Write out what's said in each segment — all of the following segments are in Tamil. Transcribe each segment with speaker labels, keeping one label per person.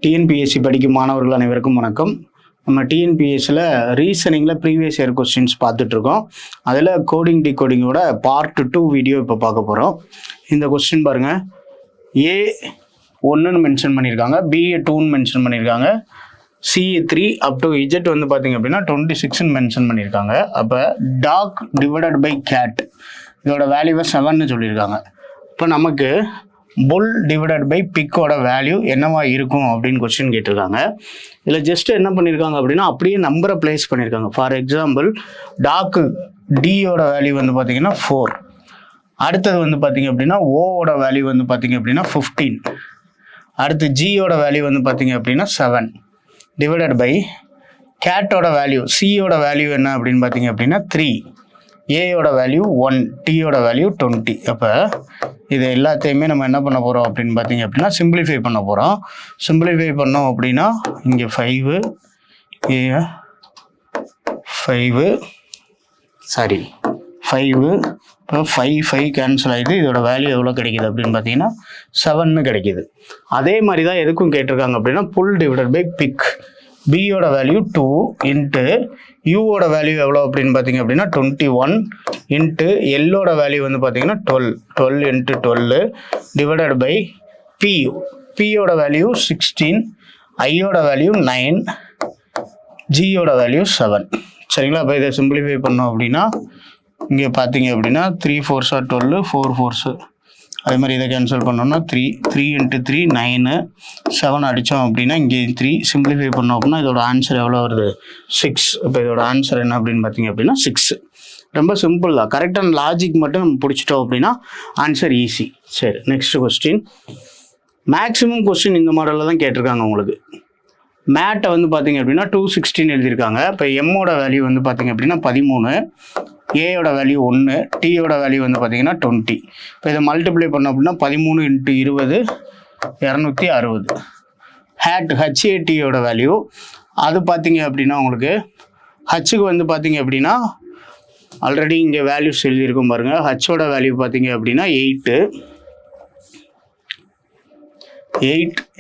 Speaker 1: டிஎன்பிஎஸ்சி படிக்கும் மாணவர்கள் அனைவருக்கும் வணக்கம். நம்ம டிஎன்பிஎஸ்சியில் ரீசனிங்கில் ப்ரீவியஸ் இயர் கொஸ்டின்ஸ் பார்த்துட்ருக்கோம். அதில் கோடிங் டிகோடிங்கோட பார்ட் 2 வீடியோ இப்போ பார்க்க போகிறோம். இந்த கொஸ்டின் பாருங்கள், ஏ 1ன்னு மென்ஷன் பண்ணியிருக்காங்க, பிஏ 2ன்னு மென்ஷன் பண்ணியிருக்காங்க, சிஏ 3 அப் டு இஜெட் வந்து பார்த்திங்க அப்படின்னா 26ன்னு மென்ஷன் பண்ணியிருக்காங்க. அப்போ டாக் டிவைடட் பை கேட் இதோட வேல்யூவை 7ன்னு சொல்லியிருக்காங்க. இப்போ நமக்கு புல் டிவைடட் பை பிக்கோட வேல்யூ என்னவா இருக்கும் அப்படின்னு கொஸ்டின் கேட்டிருக்காங்க. இதில் ஜஸ்ட் என்ன பண்ணியிருக்காங்க அப்படின்னா அப்படியே நம்பரை பிளேஸ் பண்ணியிருக்காங்க. ஃபார் எக்ஸாம்பிள் டாக்கு டியோட வேல்யூ வந்து பார்த்திங்கன்னா 4, அடுத்தது வந்து பார்த்திங்க அப்படின்னா ஓவோட வேல்யூ வந்து பார்த்திங்க அப்படின்னா 15, அடுத்து ஜியோட வேல்யூ வந்து பார்த்திங்க அப்படின்னா 7 டிவைடட் பை கேட்டோட வேல்யூ சியோட வேல்யூ என்ன அப்படின்னு பார்த்திங்க அப்படின்னா 3, ஏயோட வேல்யூ 1, டியோட வேல்யூ 20. அப்போ இது எல்லாத்தையுமே நம்ம என்ன பண்ண போகிறோம் அப்படின்னு பார்த்தீங்க அப்படின்னா சிம்பிளிஃபை பண்ண போகிறோம். சிம்பிளிஃபை பண்ணோம் அப்படின்னா இங்கே 5 இப்போ 5 கேன்சல் ஆகிடுது. இதோட வேல்யூ எவ்வளோ கிடைக்கிது அப்படின்னு பார்த்தீங்கன்னா 7ன்னு கிடைக்கிது. அதே மாதிரி தான் எதுக்கும் கேட்டிருக்காங்க அப்படின்னா புல் டிவைடட் பை பிக், பியோட வேல்யூ 2 இன்ட்டு யூவோட வேல்யூ எவ்வளோ அப்படின்னு பார்த்தீங்க அப்படின்னா 21 இன்ட்டு எல்லோட வேல்யூ வந்து பார்த்தீங்கன்னா 12 இன்ட்டு 12 டிவைடட் பை பியோட வேல்யூ 16, ஐயோட வேல்யூ 9, ஜியோட வேல்யூ 7. சரிங்களா? அப்போ இதை சிம்பிளிஃபை பண்ணோம் அப்படின்னா இங்கே பார்த்தீங்க அப்படின்னா 3 4s are 12, 4 4s, அதே மாதிரி இதை கேன்சல் பண்ணோம்னா 3 இன்ட்டு 3 9, 7 அடித்தோம் அப்படின்னா இங்கே 3 சிம்பிளிஃபை பண்ணோம் அப்படின்னா இதோட ஆன்சர் எவ்வளோ வருது 6. இப்போ இதோட ஆன்சர் என்ன அப்படின்னு பார்த்தீங்க அப்படின்னா 6. ரொம்ப சிம்பிள் தான். கரெக்டான லாஜிக் மட்டும் நம்ம பிடிச்சிட்டோம் அப்படின்னா ஆன்சர் ஈஸி. சரி, நெக்ஸ்ட் கொஸ்டின். மேக்ஸிமம் கொஸ்டின் இந்த மாடலில் தான் கேட்டிருக்காங்க உங்களுக்கு. மேட்டை வந்து பார்த்தீங்க அப்படின்னா 216 எழுதியிருக்காங்க. இப்போ எம்மோட வேல்யூ வந்து பார்த்தீங்க அப்படின்னா 13, ஏயோட வேல்யூ 1, டியோட வேல்யூ வந்து பார்த்தீங்கன்னா 20. இப்போ இதை மல்டிப்ளை பண்ணோம் அப்படின்னா 13 இன்ட்டு 20 260. ஹெச்ஏடியோட வேல்யூ அது பார்த்தீங்க அப்படின்னா உங்களுக்கு ஹச்சுக்கு வந்து பார்த்தீங்க அப்படின்னா ஆல்ரெடி இங்கே வேல்யூஸ் எழுதியிருக்கும் பாருங்கள். ஹச்சோட வேல்யூ பார்த்தீங்க அப்படின்னா 8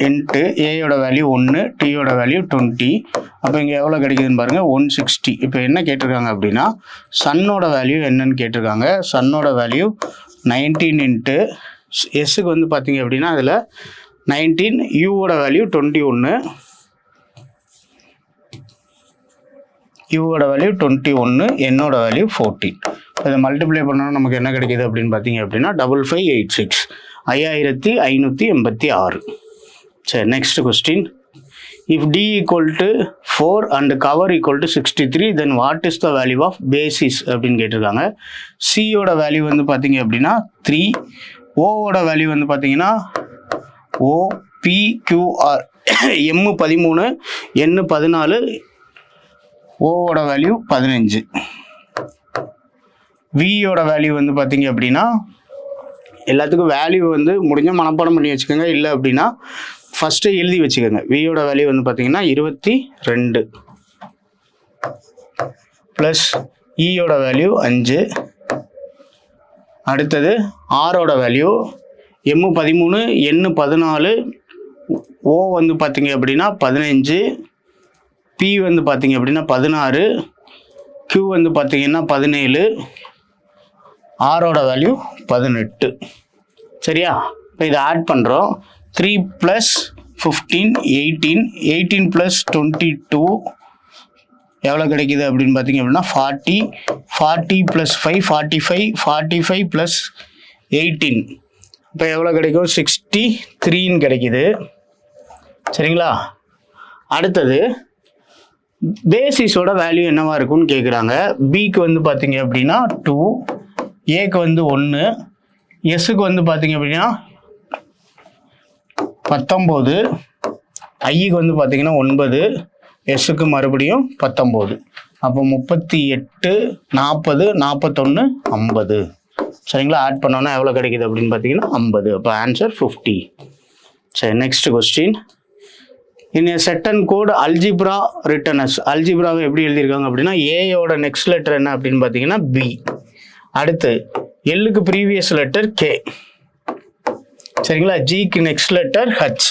Speaker 1: இன்ட்டு ஏயோட வேல்யூ 1, டியோட வேல்யூ 20. அப்போ இங்கே எவ்வளோ கிடைக்குதுன்னு பாருங்கள் 160. இப்போ என்ன கேட்டிருக்காங்க அப்படின்னா சன்னோட வேல்யூ என்னன்னு கேட்டிருக்காங்க. சன்னோட வேல்யூ 19 இன்ட்டு எஸ்ஸுக்கு வந்து பார்த்தீங்க அப்படின்னா அதில் 19, யூவோட வேல்யூ 21, யூவோட வேல்யூ 21, என்னோட வேல்யூ 14. இதை மல்டிப்ளை பண்ணோன்னா நமக்கு என்ன கிடைக்கிது அப்படின்னு பார்த்தீங்க அப்படின்னா 5586, 5586. சரி, next question. If T equal to 4 and cover equal to 63 then what is the value of basis அப்படின்னு கேட்டிருக்காங்க. சியோட வேல்யூ வந்து பார்த்தீங்க அப்படின்னா 3, ஓவோட வேல்யூ வந்து பார்த்தீங்கன்னா OPQR, M 13, N 14, ஓவோட வேல்யூ 15, வியோட வேல்யூ வந்து பார்த்தீங்க அப்படின்னா எல்லாத்துக்கும் வேல்யூ வந்து முடிஞ்சால் மனப்பாடம் பண்ணி வச்சுக்கோங்க, இல்லை அப்படின்னா ஃபஸ்ட்டு எழுதி வச்சுக்கோங்க. வியோட வேல்யூ வந்து பார்த்தீங்கன்னா 22 ப்ளஸ் இயோட வேல்யூ 5, அடுத்தது ஆரோட வேல்யூ M 13, N 14, ஓ வந்து பார்த்தீங்க அப்படின்னா 15, பி வந்து பார்த்தீங்க அப்படின்னா 16, Q வந்து பார்த்தீங்கன்னா 17, ஆரோட வேல்யூ 18. சரியா? இப்போ இதை ஆட் பண்ணுறோம். 3 + 15 18 + 22 எவ்வளோ கிடைக்கிது அப்படின்னு பார்த்தீங்க அப்படின்னா 40 + 5 45 + 18 இப்போ எவ்வளோ கிடைக்கும் 63ன்னு கிடைக்கிது. சரிங்களா? அடுத்தது பேசிஸோட வேல்யூ என்னவா இருக்குன்னு கேட்குறாங்க. பிக்கு வந்து பார்த்தீங்க அப்படின்னா 2, ஏக்கு வந்து 1, எஸ்ஸுக்கு வந்து பார்த்தீங்க அப்படின்னா 19, ஐக்கு வந்து பார்த்தீங்கன்னா 9, எஸ்ஸுக்கு மறுபடியும் 19. அப்போ 38 40 41 50. சரிங்களா? ஆட் பண்ணோன்னா எவ்வளோ கிடைக்கிது அப்படின்னு பார்த்தீங்கன்னா 50. அப்போ ஆன்சர் 50. சரி, next question. In certain code algebra written as, அல்ஜிப்ராவை எப்படி எழுதியிருக்காங்க அப்படின்னா ஏயோட நெக்ஸ்ட் லெட்டர் என்ன அப்படின்னு பார்த்தீங்கன்னா பி, அடுத்து எல்லுக்கு ப்ரீவியஸ் லெட்டர் கே, சரிங்களா? ஜிக்கு நெக்ஸ்ட் லெட்டர் ஹச்,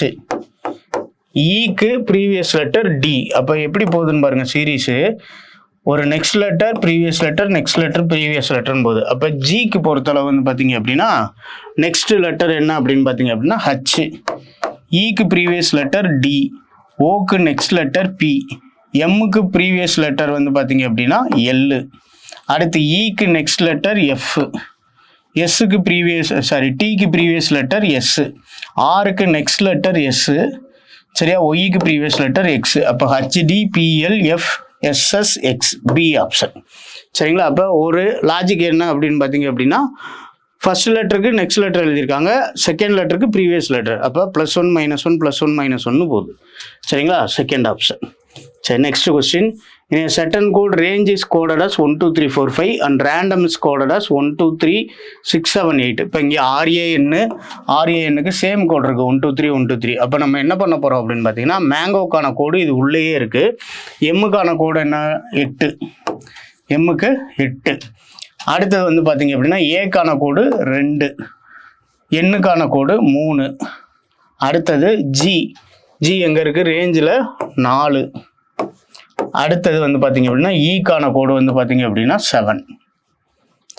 Speaker 1: ஈக்கு ப்ரீவியஸ் லெட்டர் டி. அப்போ எப்படி போகுதுன்னு பாருங்க சீரீஸு. ஒரு next letter previous letter next letter previous லெட்டர்னு போகுது. அப்போ ஜிக்கு பொறுத்தளவு வந்து பார்த்தீங்க அப்படின்னா நெக்ஸ்ட் லெட்டர் என்ன அப்படின்னு பார்த்தீங்க அப்படின்னா ஹச், ஈக்கு ப்ரீவியஸ் லெட்டர் டி, ஓக்கு நெக்ஸ்ட் லெட்டர் பி, எம்முக்கு ப்ரீவியஸ் லெட்டர் வந்து பார்த்தீங்க அப்படின்னா எல், அடுத்து ஈக்கு நெக்ஸ்ட் லெட்டர் எஃப், எஸ்ஸுக்கு டீக்கு ப்ரீவியஸ் லெட்டர் எஸ், ஆருக்கு நெக்ஸ்ட் லெட்டர் எஸ், சரியா, ஒய்க்கு ப்ரீவியஸ் லெட்டர் எக்ஸ். அப்போ H D P L F S S X, B option. சரிங்களா. அப்போ ஒரு லாஜிக் என்ன அப்படின்னு பார்த்தீங்க அப்படின்னா ஃபர்ஸ்ட் லெட்டருக்கு நெக்ஸ்ட் லெட்டர் எழுதியிருக்காங்க, செகண்ட் லெட்டருக்கு ப்ரீவியஸ் லெட்டர். அப்போ +1 -1 +1 -1 போகுது. சரிங்களா, செகண்ட் ஆப்ஷன். சரி, next question. In a certain code, range is coded as 1 2 3 4 5 and random is coded as 1 2 3 6 7 8. இப்போ இங்கே RANக்கு சேம் கோட் இருக்குது 1 2 3 1 2 3. அப்போ நம்ம என்ன பண்ண போகிறோம் அப்படின்னு பார்த்தீங்கன்னா மேங்கோக்கான கோடு இது உள்ளேயே இருக்குது. எம்முக்கான கோடு என்ன 8, எம்முக்கு 8. அடுத்தது வந்து பார்த்தீங்க அப்படின்னா ஏக்கான கோடு 2, எண்ணுக்கான கோடு 3. அடுத்தது ஜி எங்கே இருக்குது ரேஞ்சில் 4. அடுத்தது வந்து பார்த்தீங்க அப்படின்னா ஈக்கான கோடு வந்து பார்த்தீங்க அப்படின்னா 7.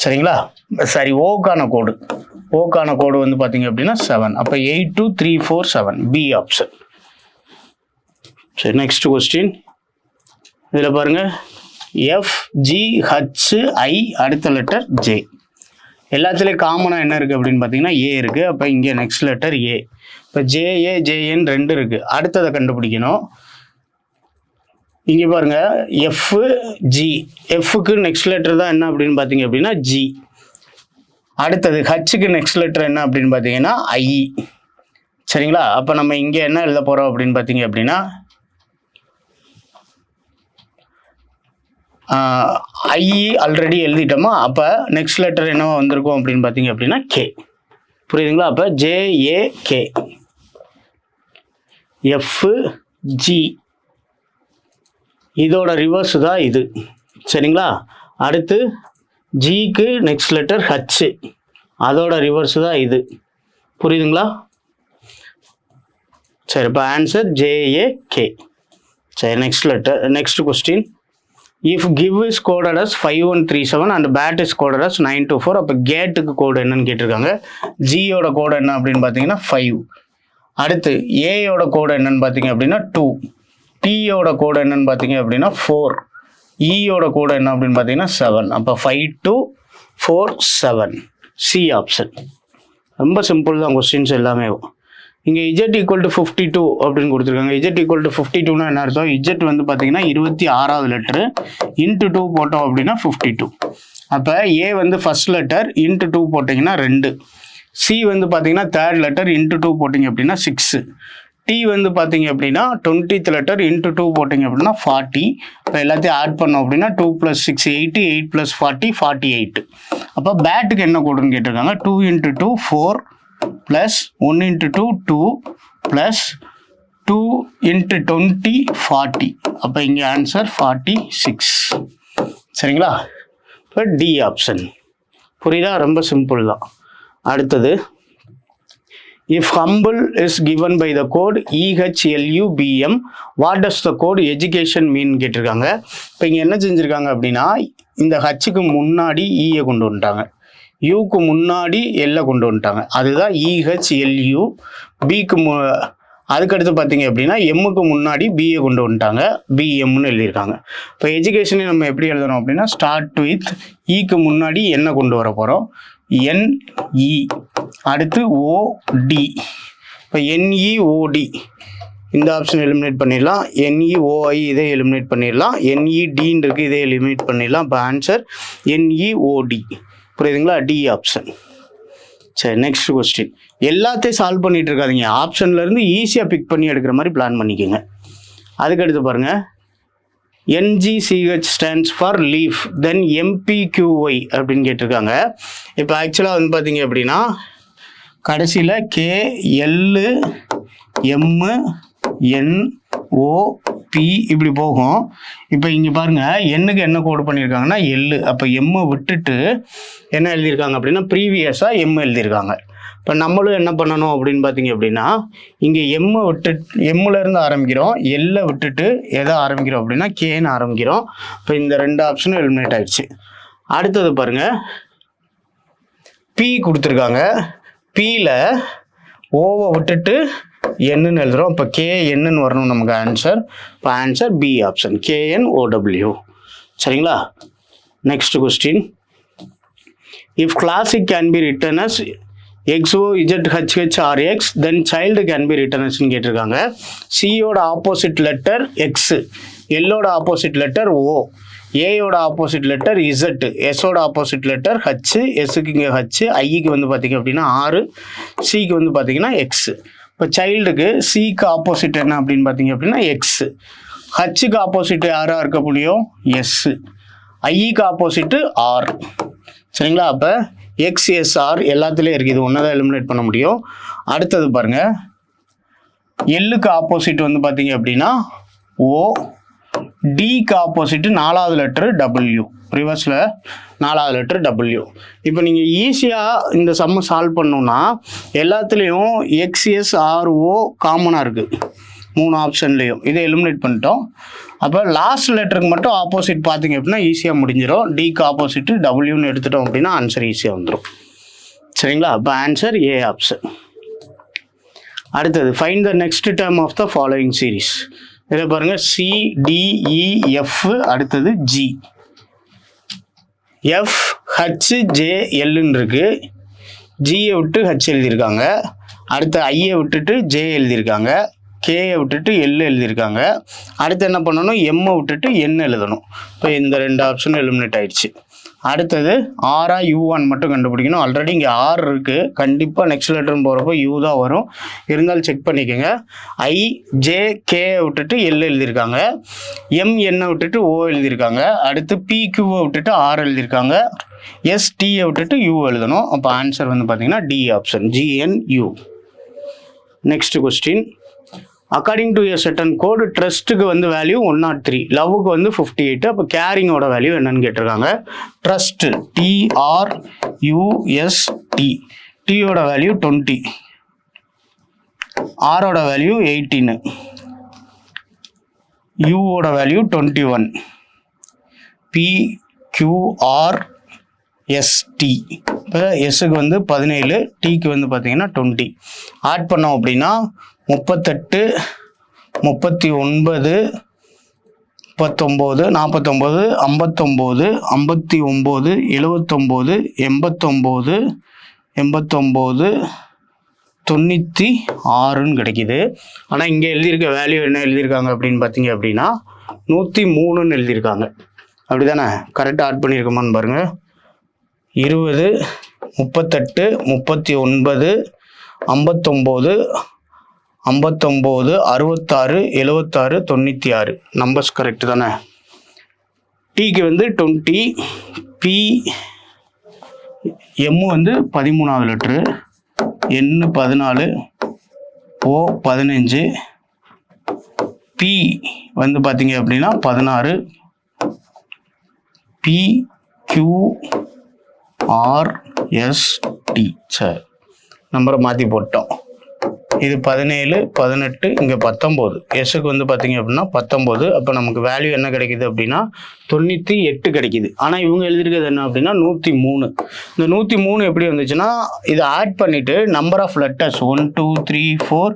Speaker 1: சரிங்களா, சரி, ஓக்கான கோடு வந்து பார்த்தீங்க அப்படின்னா 7. அப்போ 8 2 3 4 7, பி ஆப்ஷன். சரி, நெக்ஸ்ட் கொஸ்டின். இதில் பாருங்க FGHI அடுத்த லெட்டர் ஜே. எல்லாத்துலேயும் காமனாக என்ன இருக்குது அப்படின்னு பார்த்தீங்கன்னா ஏ இருக்குது. அப்போ இங்கே நெக்ஸ்ட் லெட்டர் ஏ. இப்போ ஜேஏ ஜேஎன் 2 இருக்குது. அடுத்ததை கண்டுபிடிக்கணும். இங்கே பாருங்க FG, எஃப்க்கு நெக்ஸ்ட் லெட்டர் தான் என்ன அப்படின்னு பார்த்தீங்க அப்படின்னா ஜி. அடுத்தது ஹச்சுக்கு நெக்ஸ்ட் லெட்டர் என்ன அப்படின்னு பார்த்தீங்கன்னா ஐ. சரிங்களா, அப்போ நம்ம இங்கே என்ன எழுத போகிறோம் அப்படின்னு பார்த்தீங்க அப்படின்னா ஐ ஆல்ரெடி எழுதிட்டோமா. அப்போ நெக்ஸ்ட் லெட்டர் என்னவா வந்திருக்கும் அப்படின்னு பார்த்தீங்க அப்படின்னா கே. புரியுதுங்களா. அப்போ JAK, FG இதோட ரிவர்ஸ் தான் இது. சரிங்களா, அடுத்து ஜிக்கு நெக்ஸ்ட் லெட்டர் ஹச், அதோட ரிவர்ஸ் தான் இது. புரியுதுங்களா. சரி, இப்போ ஆன்சர் JAK. சரி, next question. If give is coded as 5137 and bad is coded as 924. அப்போ கேட்டுக்கு கோடு என்னன்னு கேட்டிருக்காங்க. ஜியோட கோடு என்ன அப்படின்னு பார்த்தீங்கன்னா 5. அடுத்து ஏயோட கோடு என்னன்னு பார்த்தீங்க அப்படின்னா 2. டியோட கோடு என்னன்னு பார்த்தீங்க அப்படின்னா 4. ஈயோட கோடு என்ன அப்படின்னு பார்த்தீங்கன்னா 7. அப்போ 5 2 4 7, சி ஆப்ஷன். ரொம்ப சிம்பிள் தான் கொஸ்டின்ஸ் எல்லாமே. இங்கே Z = 52 அப்படின்னு கொடுத்துருக்காங்க. Z = 52னா என்ன அர்த்தம்? Z வந்து பார்த்தீங்கன்னா 26வது லெட்டரு, இன்ட்டு 2 போட்டோம் அப்படின்னா 52. அப்போ ஏ வந்து ஃபர்ஸ்ட் லெட்டர், இன்ட்டு 2 போட்டிங்கன்னா 2. சி வந்து பார்த்தீங்கன்னா தேர்ட் லெட்டர், இன்ட்டு 2 போட்டிங்க அப்படின்னா 6. டி வந்து பார்த்தீங்க அப்படின்னா 20th லெட்டர், இன்ட்டு 2 போட்டிங்க அப்படின்னா 40. இப்போ எல்லாத்தையும் ஆட் பண்ணோம் அப்படின்னா 2 + 6 8, 8 + 40 48. அப்போ பேட்டுக்கு என்ன கோடுன்னு கேட்டிருக்காங்க. 2 × 2 4 + 1 × 2 2 + 2 × 20 40. அப்போ இங்கே ஆன்சர் 46. சரிங்களா. இப்போ டி ஆப்ஷன். புரியுதா, ரொம்ப சிம்பிள் தான். அடுத்தது if humble is given by the code EHLUBM, what does the code education mean கேட்டிருக்காங்க. இப்போ இங்கே என்ன செஞ்சுருக்காங்க அப்படின்னா இந்த ஹச்சுக்கு முன்னாடி ஈயை கொண்டு வந்துட்டாங்க, யூக்கு முன்னாடி எல்லை கொண்டு வந்துட்டாங்க. அதுதான் EHLU. பிக்கு அதுக்கடுத்து பார்த்தீங்க அப்படின்னா எம்முக்கு முன்னாடி பிஏ கொண்டு வந்துட்டாங்க, பிஎம்னு எழுதியிருக்காங்க. இப்போ எஜுகேஷனை நம்ம எப்படி எழுதணும் அப்படின்னா ஸ்டார்ட் வித் ஈக்கு முன்னாடி என்ன கொண்டு வர போகிறோம், NE, அடுத்து OD. இப்போ NEOD இந்த ஆப்ஷன் எலிமினேட் பண்ணிடலாம். NEOI இதை எலிமினேட் பண்ணிடலாம். NEDன்னு இருக்குது, இதை எலிமினேட் பண்ணிடலாம். இப்போ ஆன்சர் NEOD. புரியுதுங்களா, டி ஆப்ஷன். சரி, நெக்ஸ்ட் கொஸ்டின். எல்லாத்தையும் சால்வ் பண்ணிட்டு இருக்காதீங்க, ஆப்ஷன்லேருந்து ஈஸியாக பிக் பண்ணி எடுக்கிற மாதிரி பிளான் பண்ணிக்கோங்க. அதுக்கடுத்து பாருங்கள், NGCH stands for leaf, then MPQY அப்படின்னு கேட்டிருக்காங்க. இப்போ ஆக்சுவலாக வந்து பார்த்தீங்க அப்படின்னா கடைசியில் KLMNOP இப்படி போகும். இப்போ இங்கே பாருங்கள் எண்ணுக்கு என்ன கோடு பண்ணியிருக்காங்கன்னா எல். அப்போ எம்மை விட்டுட்டு என்ன எழுதியிருக்காங்க அப்படின்னா ப்ரீவியஸாக எம் எழுதியிருக்காங்க. இப்போ நம்மளும் என்ன பண்ணணும் அப்படின்னு பார்த்தீங்க அப்படின்னா, இங்கே எம்மை எம்முலேருந்து ஆரம்பிக்கிறோம், எல்லை விட்டுட்டு எதை ஆரம்பிக்கிறோம் அப்படின்னா கேன்னு ஆரம்பிக்கிறோம். இப்போ இந்த 2 ஆப்ஷனும் எலிமினேட் ஆயிடுச்சு. அடுத்தது பாருங்கள், பி கொடுத்துருக்காங்க. பியில் ஓவை விட்டுட்டு என்னன்னு எழுதுகிறோம். இப்போ கேஎன்னு வரணும் நமக்கு ஆன்சர். இப்போ ஆன்சர் பி ஆப்ஷன், KNOW. சரிங்களா? Next question, if classic can be written as XOZHHRX then child can be written as கேட்டிருக்காங்க. சியோட ஆப்போசிட் லெட்டர் எக்ஸ், எல்லோட ஆப்போசிட் லெட்டர் ஓ, ஏயோட ஆப்போசிட் லெட்டர் இசட், எஸோட ஆப்போசிட் லெட்டர் ஹச், எஸ்ஸுக்கு இங்கே ஹச், ஐக்கு வந்து பார்த்திங்க அப்படின்னா ஆறு, சிக்கு வந்து பார்த்திங்கன்னா எக்ஸ். இப்போ சைல்டுக்கு சிக்கு ஆப்போசிட் என்ன அப்படின்னு பார்த்தீங்க அப்படின்னா எக்ஸு, ஹச்சுக்கு ஆப்போசிட் யாராக இருக்க முடியும் எஸ்ஸு, ஐக்கு ஆப்போசிட்டு ஆர். சரிங்களா? அப்போ XSR எல்லாத்துலேயும் இருக்குது, இது ஒன்றா தான் எலிமினேட் பண்ண முடியும். அடுத்தது பாருங்கள், எல்லுக்கு ஆப்போசிட் வந்து பார்த்தீங்க அப்படின்னா ஓ, டிக்கு ஆப்போசிட்டு 4வது லெட்டரு W, ரிவர்ஸில் 4வது லெட்டர் W. இப்போ நீங்கள் ஈஸியாக இந்த சம்மை சால்வ் பண்ணணுன்னா எல்லாத்துலேயும் XSRO காமனாக இருக்குது 3 ஆப்ஷன்லேயும். இதை எலிமினேட் பண்ணிட்டோம். அப்போ லாஸ்ட் லெட்டருக்கு மட்டும் ஆப்போசிட் பார்த்தீங்க அப்படின்னா ஈஸியாக முடிஞ்சிடும். டிக்கு ஆப்போசிட்டு டபிள்யூன்னு எடுத்துட்டோம் அப்படின்னா ஆன்சர் ஈஸியாக வந்துடும். சரிங்களா? அப்போ ஆன்சர் ஏ ஆப்ஷன். அடுத்தது, find the next term of the following series. இதில் பாருங்கள், CDEF, அடுத்தது G, FHJLன்னு இருக்குது. ஜியை விட்டு ஹச் எழுதியிருக்காங்க. அடுத்து ஐயை விட்டுட்டு ஜே எழுதியிருக்காங்க. கேயை விட்டுட்டு எல் எழுதியிருக்காங்க. அடுத்து என்ன பண்ணணும், எம்மை விட்டுட்டு என் எழுதணும். இப்போ இந்த 2 ஆப்ஷனும் எலிமினேட் ஆயிடுச்சு. அடுத்தது ஆரா யூவான் மட்டும் கண்டுபிடிக்கணும். ஆல்ரெடி இங்கே ஆர் இருக்குது, கண்டிப்பாக நெக்ஸ்ட் லெட்டர்னு போகிறப்போ யூ தான் வரும், இருந்தாலும் செக் பண்ணிக்கோங்க. ஐ ஜே கேயை விட்டுட்டு எல் எழுதியிருக்காங்க. எம் என்னை விட்டுட்டு ஓ எழுதியிருக்காங்க. அடுத்து பி கியூவை விட்டுட்டு ஆர் எழுதியிருக்காங்க. எஸ்டியை விட்டுட்டு யூ எழுதணும். அப்போ ஆன்சர் வந்து பார்த்தீங்கன்னா D option, GNU. Next question, according to a certain code ட்ரஸ்ட்டுக்கு வந்து வேல்யூ 103, லவ்வுக்கு வந்து 58. அப்போ கேரிங்கோட வேல்யூ என்னன்னு கேட்டிருக்காங்க. ட்ரஸ்ட் TRUST, டியோட வேல்யூ 20, ஆரோட வேல்யூ 18, யூவோட வேல்யூ 21, PQRST. இப்போ எஸ்ஸுக்கு வந்து 17, டிக்கு வந்து பார்த்தீங்கன்னா 20. ஆட் பண்ணோம் அப்படின்னா 38, 39, 39, 49, 59, 59, 79, 89, 89, 96ன்னு கிடைக்கிது. ஆனால் இங்கே எழுதியிருக்க வேல்யூ என்ன எழுதியிருக்காங்க அப்படின்னு பார்த்தீங்க அப்படின்னா 103ன்னு எழுதியிருக்காங்க. அப்படி தானே? கரெக்டாக ஆட் பண்ணியிருக்கோமான்னு பாருங்கள். 20, 38, 39, 59, 59, 66, 76, 96 நம்பர்ஸ் கரெக்டு தானே? டிக்கு வந்து 20, பி எம்மு வந்து 13வது லெட்ரு, என் 14, ஓ 15, பி வந்து பார்த்தீங்க அப்படின்னா 16, PQRST. சரி, நம்பரை மாற்றி போட்டோம். இது 17, 18, இங்கே 19. எஸ்ஸுக்கு வந்து பார்த்தீங்க அப்படின்னா 19. அப்போ நமக்கு வேல்யூ என்ன கிடைக்குது அப்படின்னா 98 கிடைக்குது. ஆனால் இவங்க எழுதியிருக்கிறது என்ன அப்படின்னா 103. இந்த 103 எப்படி வந்துச்சுன்னா, இதை ஆட் பண்ணிவிட்டு நம்பர் ஆஃப் லெட்டர்ஸ் 1 2 3 4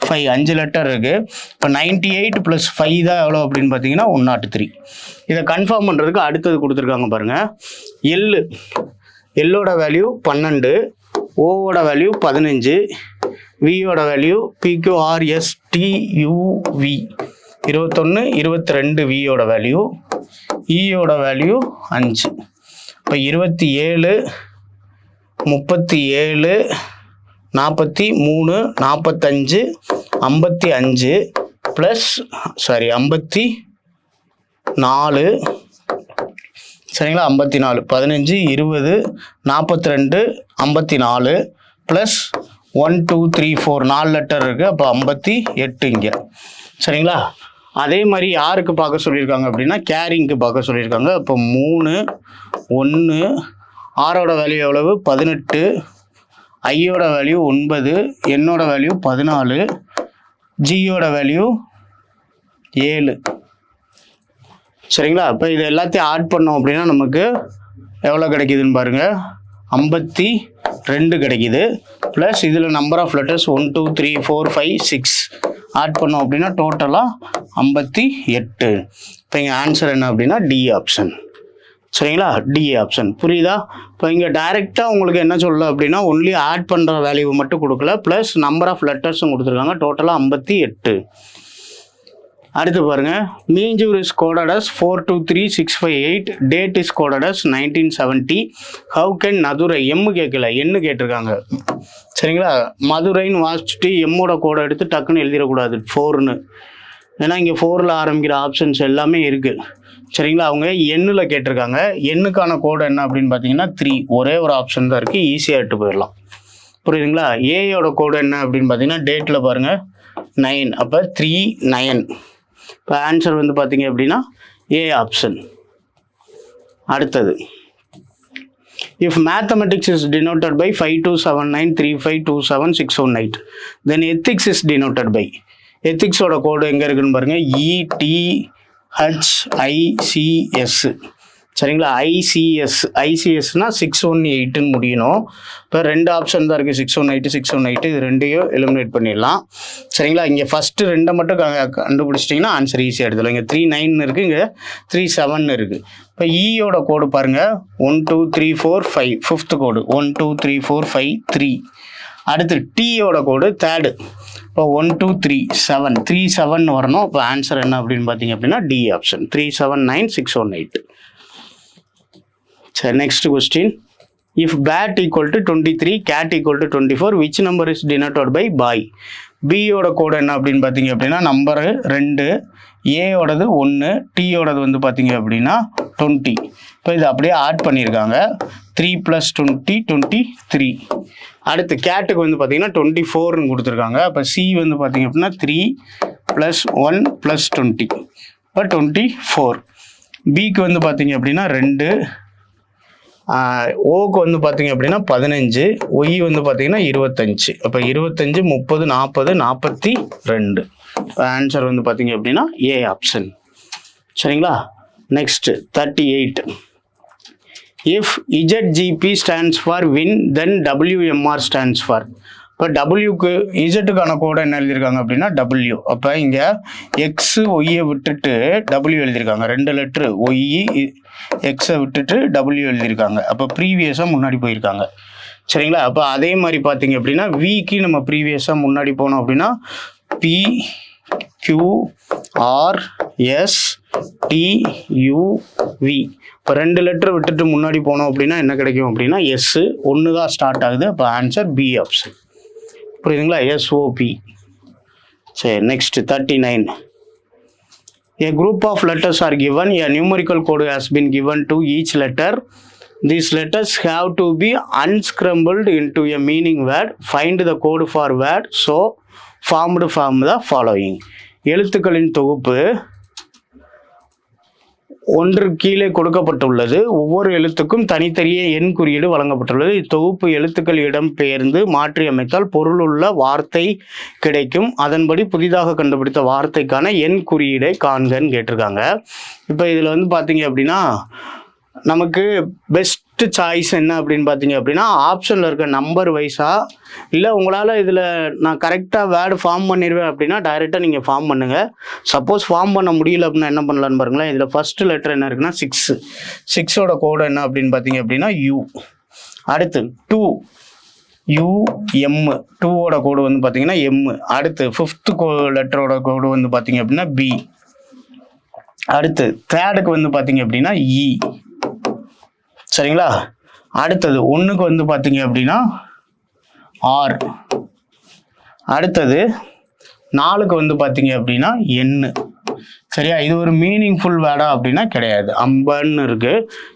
Speaker 1: 5 5 லெட்டர் இருக்குது. இப்போ 98 + 5 தான் எவ்வளோ அப்படின்னு பார்த்தீங்கன்னா 103. இதை கன்ஃபார்ம் பண்ணுறதுக்கு அடுத்தது கொடுத்துருக்காங்க பாருங்கள். எல்லோட வேல்யூ 12, ஓவோட வேல்யூ 15, வியோட வேல்யூ PQRSTUV 21, 22 வியோட வேல்யூ, இயோட வேல்யூ 5. இப்போ 27, 37, 43, 45, 55 ப்ளஸ் 54, சரிங்களா? 54, 15, 20, 42, 54 ப்ளஸ் 1 2 3 4 4 லெட்டர் இருக்குது. அப்போ 58 இங்கே. சரிங்களா? அதே மாதிரி யாருக்கு பார்க்க சொல்லியிருக்காங்க அப்படின்னா கேரிங்க்கு பார்க்க சொல்லியிருக்காங்க. அப்போ 3, 1, ஆரோட வேல்யூ எவ்வளவு 18, ஐயோட வேல்யூ 9, என்னோட வேல்யூ 14, ஜியோட வேல்யூ 7. சரிங்களா? இப்போ இது எல்லாத்தையும் ஆட் பண்ணோம் அப்படின்னா நமக்கு எவ்வளோ கிடைக்குதுன்னு பாருங்கள், 52 கிடைக்குது. ப்ளஸ் இதில் நம்பர் ஆஃப் லெட்டர்ஸ் 1 2 3 4 5 6 ஆட் பண்ணோம் அப்படின்னா டோட்டலாக 58. இப்போ இங்கே ஆன்சர் என்ன அப்படின்னா டி ஆப்ஷன். சரிங்களா? D option. புரியுதா? இப்போ இங்கே டைரெக்டாக உங்களுக்கு என்ன சொல்லல அப்படின்னா ஒன்லி ஆட் பண்ணுற வேல்யூ மட்டும் கொடுக்கல, ப்ளஸ் நம்பர் ஆஃப் லெட்டர்ஸும் கொடுத்துருக்காங்க. டோட்டலாக 58. அடுத்து பாருங்கள், Minjur is coded as 423658, date is coded as 1970. How can நதுரை, எம்மு கேட்கல, என்னு கேட்டிருக்காங்க. சரிங்களா? மதுரைன்னு வாசிச்சுட்டு எம்மோட கோடை எடுத்து டக்குன்னு எழுதிடக்கூடாது 4ன்னு. ஏன்னா இங்கே 4ல் ஆரம்பிக்கிற ஆப்ஷன்ஸ் எல்லாமே இருக்குது. சரிங்களா? அவங்க எண்ணில் கேட்டிருக்காங்க. எண்ணுக்கான கோடு என்ன அப்படின்னு பார்த்தீங்கன்னா 3. ஒரே ஒரு ஆப்ஷன் தான் இருக்குது, ஈஸியாக எடுத்து போயிடலாம். புரியுதுங்களா? ஏயோட கோடு என்ன அப்படின்னு பார்த்தீங்கன்னா டேட்டில் பாருங்கள் 9, அப்போ 3 9. இப்போ ஆன்சர் வந்து பார்த்தீங்க அப்படின்னா ஏ ஆப்ஷன். அடுத்தது, if mathematics is denoted by 527935276118, then ethics is denoted by, எத்திக்ஸோட கோடு எங்கே இருக்குன்னு பாருங்கள், ETHICS. சரிங்களா? ஐசிஎஸ்னா 618ன்னு முடியணும். இப்போ 2 ஆப்ஷன் தான் இருக்குது, 618 618. இது ரெண்டையும் எலிமினேட் பண்ணிடலாம். சரிங்களா? இங்கே ஃபஸ்ட்டு 2 மட்டும் கண்டுபிடிச்சிட்டிங்கன்னா ஆன்சர் ஈஸியாக எடுத்துலாம். இங்கே 39 இருக்குது, இங்கே 37 இருக்குது. இப்போ ஈயோட கோடு பாருங்கள் 1 2 3 4 5, 5th கோடு 1 2 3 4 5 3. அடுத்து டீயோட கோடு 3rd. இப்போ 1 2 3 7, 3 7 வரணும். இப்போ ஆன்சர் என்ன அப்படின்னு பார்த்தீங்க அப்படின்னா டி ஆப்ஷன், 379618. சரி, next question. If bad equal to 23, cat equal to 24, which number is denoted by boy? பியோட கோடு என்ன அப்படின்னு பார்த்தீங்க அப்படின்னா நம்பரு 2, ஏயோடது 1, டீயோடது வந்து பார்த்தீங்க அப்படின்னா 20. இப்போ இது அப்படியே ஆட் பண்ணியிருக்காங்க. 3 + 20 23. அடுத்து கேட்டுக்கு வந்து பார்த்தீங்கன்னா 24ன்னு கொடுத்துருக்காங்க. அப்போ சி வந்து பார்த்தீங்க அப்படின்னா 3 + 1 + 20, இப்போ 24. பிக்கு வந்து பார்த்தீங்க அப்படின்னா 2, ஓக்கு வந்து பார்த்தீங்க அப்படின்னா 15, ஒய் வந்து பார்த்தீங்கன்னா 25. அப்போ 25 30 40 42. ஆன்சர் வந்து பார்த்தீங்க அப்படின்னா ஏ ஆப்ஷன். சரிங்களா? Next 38. If ZGP stands for win, then WMR stands for. இப்போ டபிள்யூக்கு இசட்டுக்கான கோடை என்ன எழுதியிருக்காங்க அப்படின்னா டபிள்யூ. அப்போ இங்கே எக்ஸு ஒய்யை விட்டுட்டு டபிள்யூ எழுதியிருக்காங்க. 2 லெட்ரு ஒய் எக்ஸை விட்டுட்டு டபிள்யூ எழுதியிருக்காங்க. அப்போ ப்ரீவியஸாக முன்னாடி போயிருக்காங்க. சரிங்களா? அப்போ அதே மாதிரி பார்த்தீங்க அப்படின்னா விக்கு நம்ம ப்ரீவியஸாக முன்னாடி போனோம் அப்படின்னா PQRSTUV. இப்போ 2 லெட்டர் விட்டுட்டு முன்னாடி போனோம் அப்படின்னா என்ன கிடைக்கும் அப்படின்னா எஸ் 1 தான் ஸ்டார்ட் ஆகுது. அப்போ ஆன்சர் பி ஆப்ஷன். புரியுதுங்களா? SOP. சரி, next 39. A group of letters are given. A numerical code has been given to each letter. These letters have to be unscrambled into a meaning word. Find the code for word so formed from the following. எழுத்துக்களின் தொகுப்பு ஒன்று கீழே கொடுக்கப்பட்டுள்ளது. ஒவ்வொரு எழுத்துக்கும் தனித்தனியே எண் குறியீடு வழங்கப்பட்டுள்ளது. இத்தொகுப்பு எழுத்துக்கள் இடம் பெயர்ந்து மாற்றி அமைத்தால் பொருளுள்ள வார்த்தை கிடைக்கும். அதன்படி புதிதாக கண்டுபிடித்த வார்த்தைக்கான எண் குறியீடை காண்கன்னு கேட்டிருக்காங்க. இப்போ இதில் வந்து பார்த்தீங்க அப்படின்னா நமக்கு பெஸ்ட் சாய்ஸ் என்ன அப்படின்னு பார்த்தீங்க அப்படின்னா ஆப்ஷனில் இருக்க நம்பர் வைஸாக, இல்லை உங்களால் இதில் நான் கரெக்டாக வேர்டு ஃபார்ம் பண்ணிடுவேன் அப்படின்னா டைரெக்டாக நீங்கள் ஃபார்ம் பண்ணுங்கள். சப்போஸ் ஃபார்ம் பண்ண முடியல அப்படின்னா என்ன பண்ணலான்னு பாருங்களேன். இதில் ஃபஸ்ட்டு லெட்டர் என்ன இருக்குன்னா 6. 6ஓட கோடு என்ன அப்படின்னு பார்த்தீங்க அப்படின்னா U. அடுத்து 2 UM, 2ஓட கோடு வந்து பார்த்தீங்கன்னா M. அடுத்து 5th லெட்டரோட கோடு வந்து பார்த்தீங்க அப்படின்னா B. அடுத்து 3க்கு வந்து பார்த்தீங்க அப்படின்னா E. சரிங்களா? அடுத்தது 1க்கு வந்து பார்த்தீங்க அப்படின்னா R. அடுத்தது 4க்கு வந்து பார்த்தீங்க அப்படின்னா N. சரியா? இது ஒரு மீனிங்ஃபுல் வேர்டா அப்படின்னா கிடையாது. அம்பன்னு இருக்கு,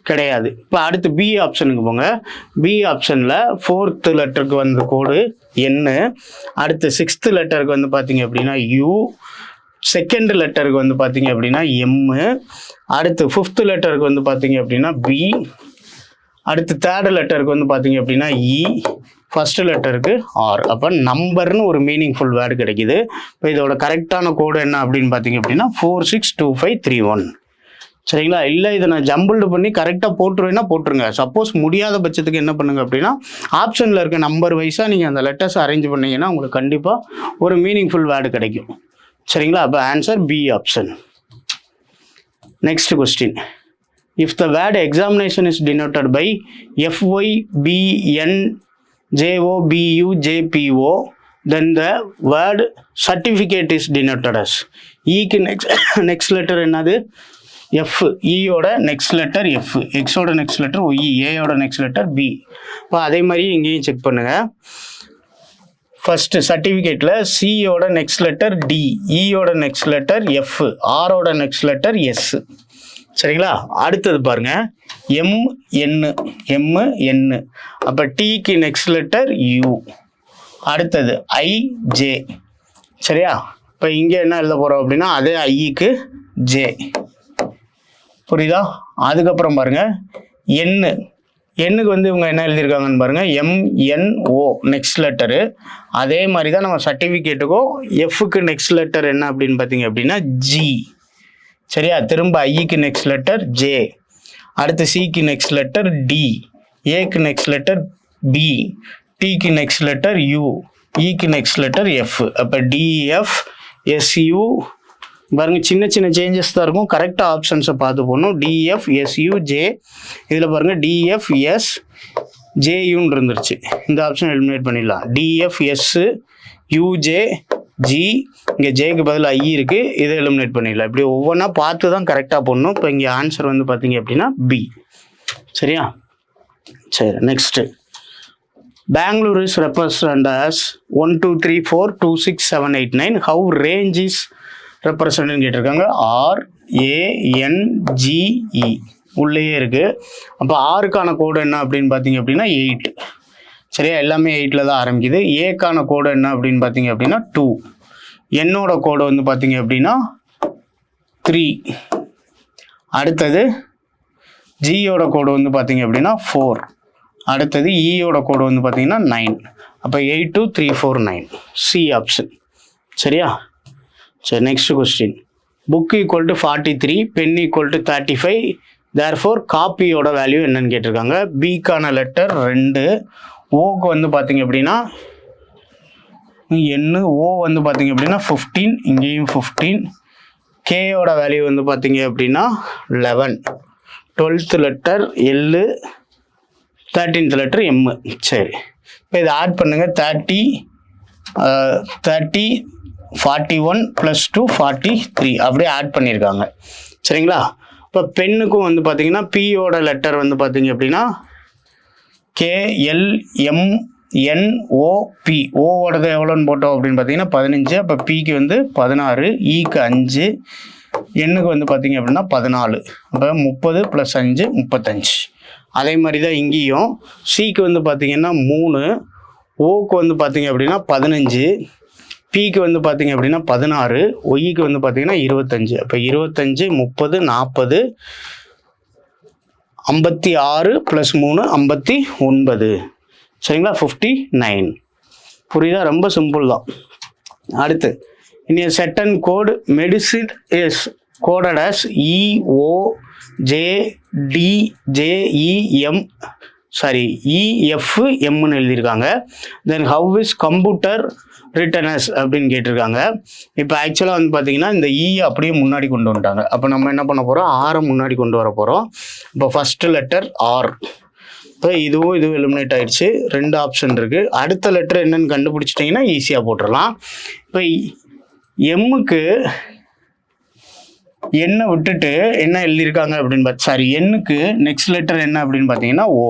Speaker 1: கிடையாது. இப்போ அடுத்து பி ஆப்ஷனுக்கு போங்க. பி ஆப்ஷனில் 4th லெட்டருக்கு வந்து கோடு N. அடுத்து 6th லெட்டருக்கு வந்து பார்த்தீங்க அப்படின்னா U. 2nd லெட்டருக்கு வந்து பார்த்தீங்க அப்படின்னா M. அடுத்து 5th லெட்டருக்கு வந்து பார்த்தீங்க அப்படின்னா B. அடுத்து 3rd லெட்டருக்கு வந்து பார்த்தீங்க அப்படின்னா E. First லெட்டருக்கு R. அப்போ நம்பர்னு ஒரு மீனிங்ஃபுல் வேர்டு கிடைக்குது. இப்போ இதோட கரெக்டான கோடு என்ன அப்படின்னு பார்த்தீங்க அப்படின்னா 462531. சரிங்களா? இல்லை இதை நான் ஜம்பிள்டு பண்ணி கரெக்டாக போட்டுருவேன்னா போட்டுருங்க. சப்போஸ் முடியாத பட்சத்துக்கு என்ன பண்ணுங்க அப்படின்னா ஆப்ஷனில் இருக்க நம்பர் வைஸாக நீங்கள் அந்த லெட்டர்ஸ் அரேஞ்ச் பண்ணீங்கன்னா உங்களுக்கு கண்டிப்பாக ஒரு மீனிங்ஃபுல் வேர்டு கிடைக்கும். சரிங்களா? அப்போ answer B option. Next question. If the word examination is denoted by FYBNJOBUJPO, then the word certificate is denoted as. க்கு next letter என்னது? F. E ஓட next letter F. X ஓட next letter Y. A ஓட next letter B. இப்போ அதே மாதிரி இங்கேயும் செக் பண்ணுங்க. ஃபர்ஸ்ட் சர்டிஃபிகேட்டில் C ஓட நெக்ஸ்ட் லெட்டர் D, E ஓட நெக்ஸ்ட் லெட்டர் F, R ஓட நெக்ஸ்ட் லெட்டர் S. சரிங்களா? அடுத்தது பாருங்க MN. அப்போ Tக்கு நெக்ஸ்ட் லெட்டர் U. அடுத்தது IJ. சரியா? இப்போ இங்கே என்ன எழுத போகிறோம் அப்படின்னா அதே ஐக்கு J. புரியுதா? அதுக்கப்புறம் பாருங்க எண்ணுக்கு வந்து இவங்க என்ன எழுதியிருக்காங்கன்னு பாருங்க MNO நெக்ஸ்ட் லெட்டரு. அதே மாதிரி தான் நம்ம சர்டிஃபிகேட்டுக்கும் எஃப்க்கு நெக்ஸ்ட் லெட்டர் என்ன அப்படின்னு பார்த்தீங்க அப்படின்னா G. சரியா? திரும்ப ஐக்கு நெக்ஸ்ட் லெட்டர் J. அடுத்து சிக்கு நெக்ஸ்ட் லெட்டர் D, ஏக்கு நெக்ஸ்ட் லெட்டர் B, டிக்கு நெக்ஸ்ட் லெட்டர் U, ஈக்கு நெக்ஸ்ட் லெட்டர் F. அப்போ DF SU பாருங்க, சின்ன சின்ன சேஞ்சஸ் தான் இருக்கும். கரெக்டாக ஆப்ஷன்ஸை பார்த்து போடணும். DF SU J. இதில் பாருங்க DF S JUன்னு இருந்துருச்சு. இந்த ஆப்ஷன் எலிமினேட் பண்ணிடலாம். DF S UJ G. இங்கே ஜேக்கு பதில் I இருக்குது, இதை எலிமினேட் பண்ணிடலாம். இப்படி ஒவ்வொன்றா பார்த்து தான் கரெக்டாக போடணும். இப்போ இங்கே ஆன்சர் வந்து பார்த்தீங்க அப்படின்னா B. சரியா? சரி, next. Bangalore is represent as 1 2 3 4 2 6 7 8 9. How range is ரெப்ரசன்ட்னு கேட்டிருக்காங்க. RANGE உள்ளேயே இருக்குது. அப்போ ஆறுக்கான கோடு என்ன அப்படின்னு பார்த்தீங்க அப்படின்னா 8. சரியா? எல்லாமே 8ல் தான் ஆரம்பிக்குது. ஏக்கான கோடு என்ன அப்படின்னு பார்த்தீங்க அப்படின்னா 2. என்னோட கோடு வந்து பார்த்தீங்க அப்படின்னா 3. அடுத்தது ஜியோட கோடு வந்து பார்த்தீங்க அப்படின்னா 4. அடுத்தது இயோட கோடு வந்து பார்த்தீங்கன்னா 9. அப்போ 8 2 3 4 9. C option. சரியா? சரி, next question. Book equal to 43, pen equal to 35. Therefore காப்பியோட வேல்யூ என்னன்னு கேட்டிருக்காங்க. பிக்கான லெட்டர் 2. ஓக்கு வந்து பார்த்தீங்க அப்படின்னா ஓ வந்து பார்த்தீங்க அப்படின்னா 15, இங்கேயும் 15. கேயோட வேல்யூ வந்து பார்த்தீங்க அப்படின்னா 11. 12th letter L, 13th letter M. சரி, இப்போ இதை ஆட் பண்ணுங்க. 30 41 + 2 43 அப்படியே ஆட் பண்ணியிருக்காங்க. சரிங்களா? இப்போ பெண்ணுக்கும் வந்து பார்த்தீங்கன்னா பியோட லெட்டர் வந்து பார்த்தீங்க அப்படின்னா KLMNOP. ஓவோடது எவ்வளோன்னு போட்டோம் அப்படின்னு பார்த்தீங்கன்னா 15. அப்போ பிக்கு வந்து 16, ஈக்கு 5, எண்ணுக்கு வந்து பார்த்தீங்க அப்படின்னா 14. அப்போ 30 + 5 35. அதே மாதிரி தான் இங்கேயும் சிக்கு வந்து பார்த்தீங்கன்னா 3, ஓக்கு வந்து பார்த்தீங்க அப்படின்னா 15, பிக்கு வந்து பார்த்தீங்க அப்படின்னா 16, ஒய்க்கு வந்து பார்த்தீங்கன்னா 25. அப்போ 25 30 40 56 + 3 59. சரிங்களா? 59. புரியுதா? ரொம்ப சிம்பிள் தான். அடுத்து, இன் a certain code medicine is coded as EFMன்னு எழுதியிருக்காங்க. Then how is computer returns அப்படின்னு கேட்டிருக்காங்க. இப்போ ஆக்சுவலாக வந்து பார்த்தீங்கன்னா இந்த அப்படியே முன்னாடி கொண்டு வந்துட்டாங்க. அப்போ நம்ம என்ன பண்ண போகிறோம்? ஆரை முன்னாடி கொண்டு வர போகிறோம். இப்போ ஃபஸ்ட்டு லெட்டர் ஆர். இப்போ இதுவும் எலிமினேட் ஆயிடுச்சு. 2 ஆப்ஷன் இருக்குது. அடுத்த லெட்டர் என்னன்னு கண்டுபிடிச்சிட்டிங்கன்னா ஈஸியாக போட்டுடலாம். இப்போ எம்முக்கு என்ன விட்டுட்டு என்ன எழுதியிருக்காங்க அப்படின்னு எண்ணுக்கு நெக்ஸ்ட் லெட்டர் என்ன அப்படின்னு பார்த்தீங்கன்னா ஓ.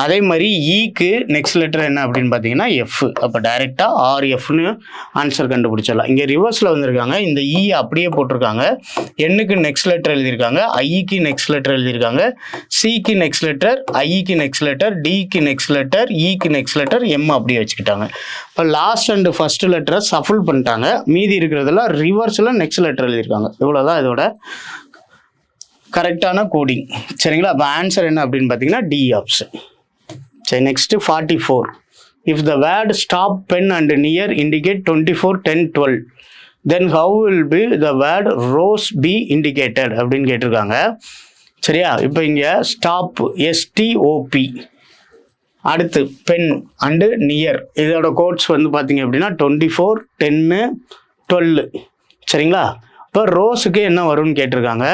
Speaker 1: அதே மாதிரி ஈக்கு நெக்ஸ்ட் லெட்டர் என்ன அப்படின்னு பார்த்தீங்கன்னா எஃப். அப்போ டைரெக்டாக RFன்னு ஆன்சர் கண்டுபிடிச்சிடலாம். இங்கே ரிவர்ஸில் வந்திருக்காங்க. இந்த அப்படியே போட்டிருக்காங்க. எண்ணுக்கு நெக்ஸ்ட் லெட்டர் எழுதியிருக்காங்க, ஐக்கு நெக்ஸ்ட் லெட்டர் எழுதியிருக்காங்க, சிக்கு நெக்ஸ்ட் லெட்டர், ஐக்கு நெக்ஸ்ட் லெட்டர், டிக்கு நெக்ஸ்ட் லெட்டர், ஈக்கு நெக்ஸ்ட் லெட்டர், எம் அப்படியே வச்சுக்கிட்டாங்க. இப்போ லாஸ்ட் அண்ட் ஃபர்ஸ்ட் லெட்டரை சஃபுல் பண்ணிட்டாங்க. மீதி இருக்கிறதெல்லாம் ரிவர்ஸில் நெக்ஸ்ட் லெட்டர் எழுதியிருக்காங்க. இவ்வளோதான் இதோட கரெக்டான கோடிங். சரிங்களா? அப்போ ஆன்சர் என்ன அப்படின்னு பார்த்தீங்கன்னா டி ஆப்ஷன். சரி, next 44. if the word stop, pen and near indicate 24, 10, 12, then how will be the word rose be indicated அப்படின்னு கேட்டிருக்காங்க. சரியா? இப்போ இங்கே ஸ்டாப் STOP, அடுத்து பென் அண்டு நியர், இதோட கோட்ஸ் வந்து பார்த்தீங்க அப்படின்னா 24, 10, 12. சரிங்களா? இப்போ ரோஸுக்கு என்ன வரும்னு கேட்டிருக்காங்க.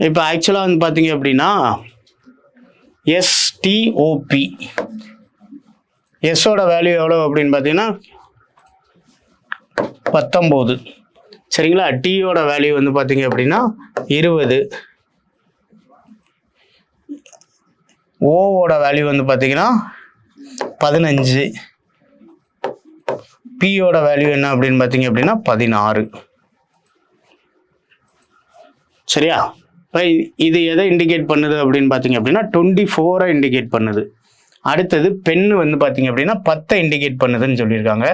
Speaker 1: இப்போ ஆக்சுவலாக வந்து பார்த்தீங்க அப்படின்னா STOP, எஸ்ஸோட வேல்யூ எவ்வளோ அப்படின்னு பார்த்தீங்கன்னா 19. சரிங்களா? டீயோட வேல்யூ வந்து பார்த்தீங்க அப்படின்னா 20. ஓவோட வேல்யூ வந்து பார்த்தீங்கன்னா 15. பியோட வேல்யூ என்ன அப்படின்னு பார்த்தீங்க அப்படின்னா 16. சரியா? இப்போ இது எதை இண்டிகேட் பண்ணுது அப்படின்னு பார்த்தீங்க அப்படின்னா 24 இண்டிகேட் பண்ணுது. அடுத்தது பென்னு வந்து பார்த்தீங்க அப்படின்னா 10 இண்டிகேட் பண்ணுதுன்னு சொல்லியிருக்காங்க.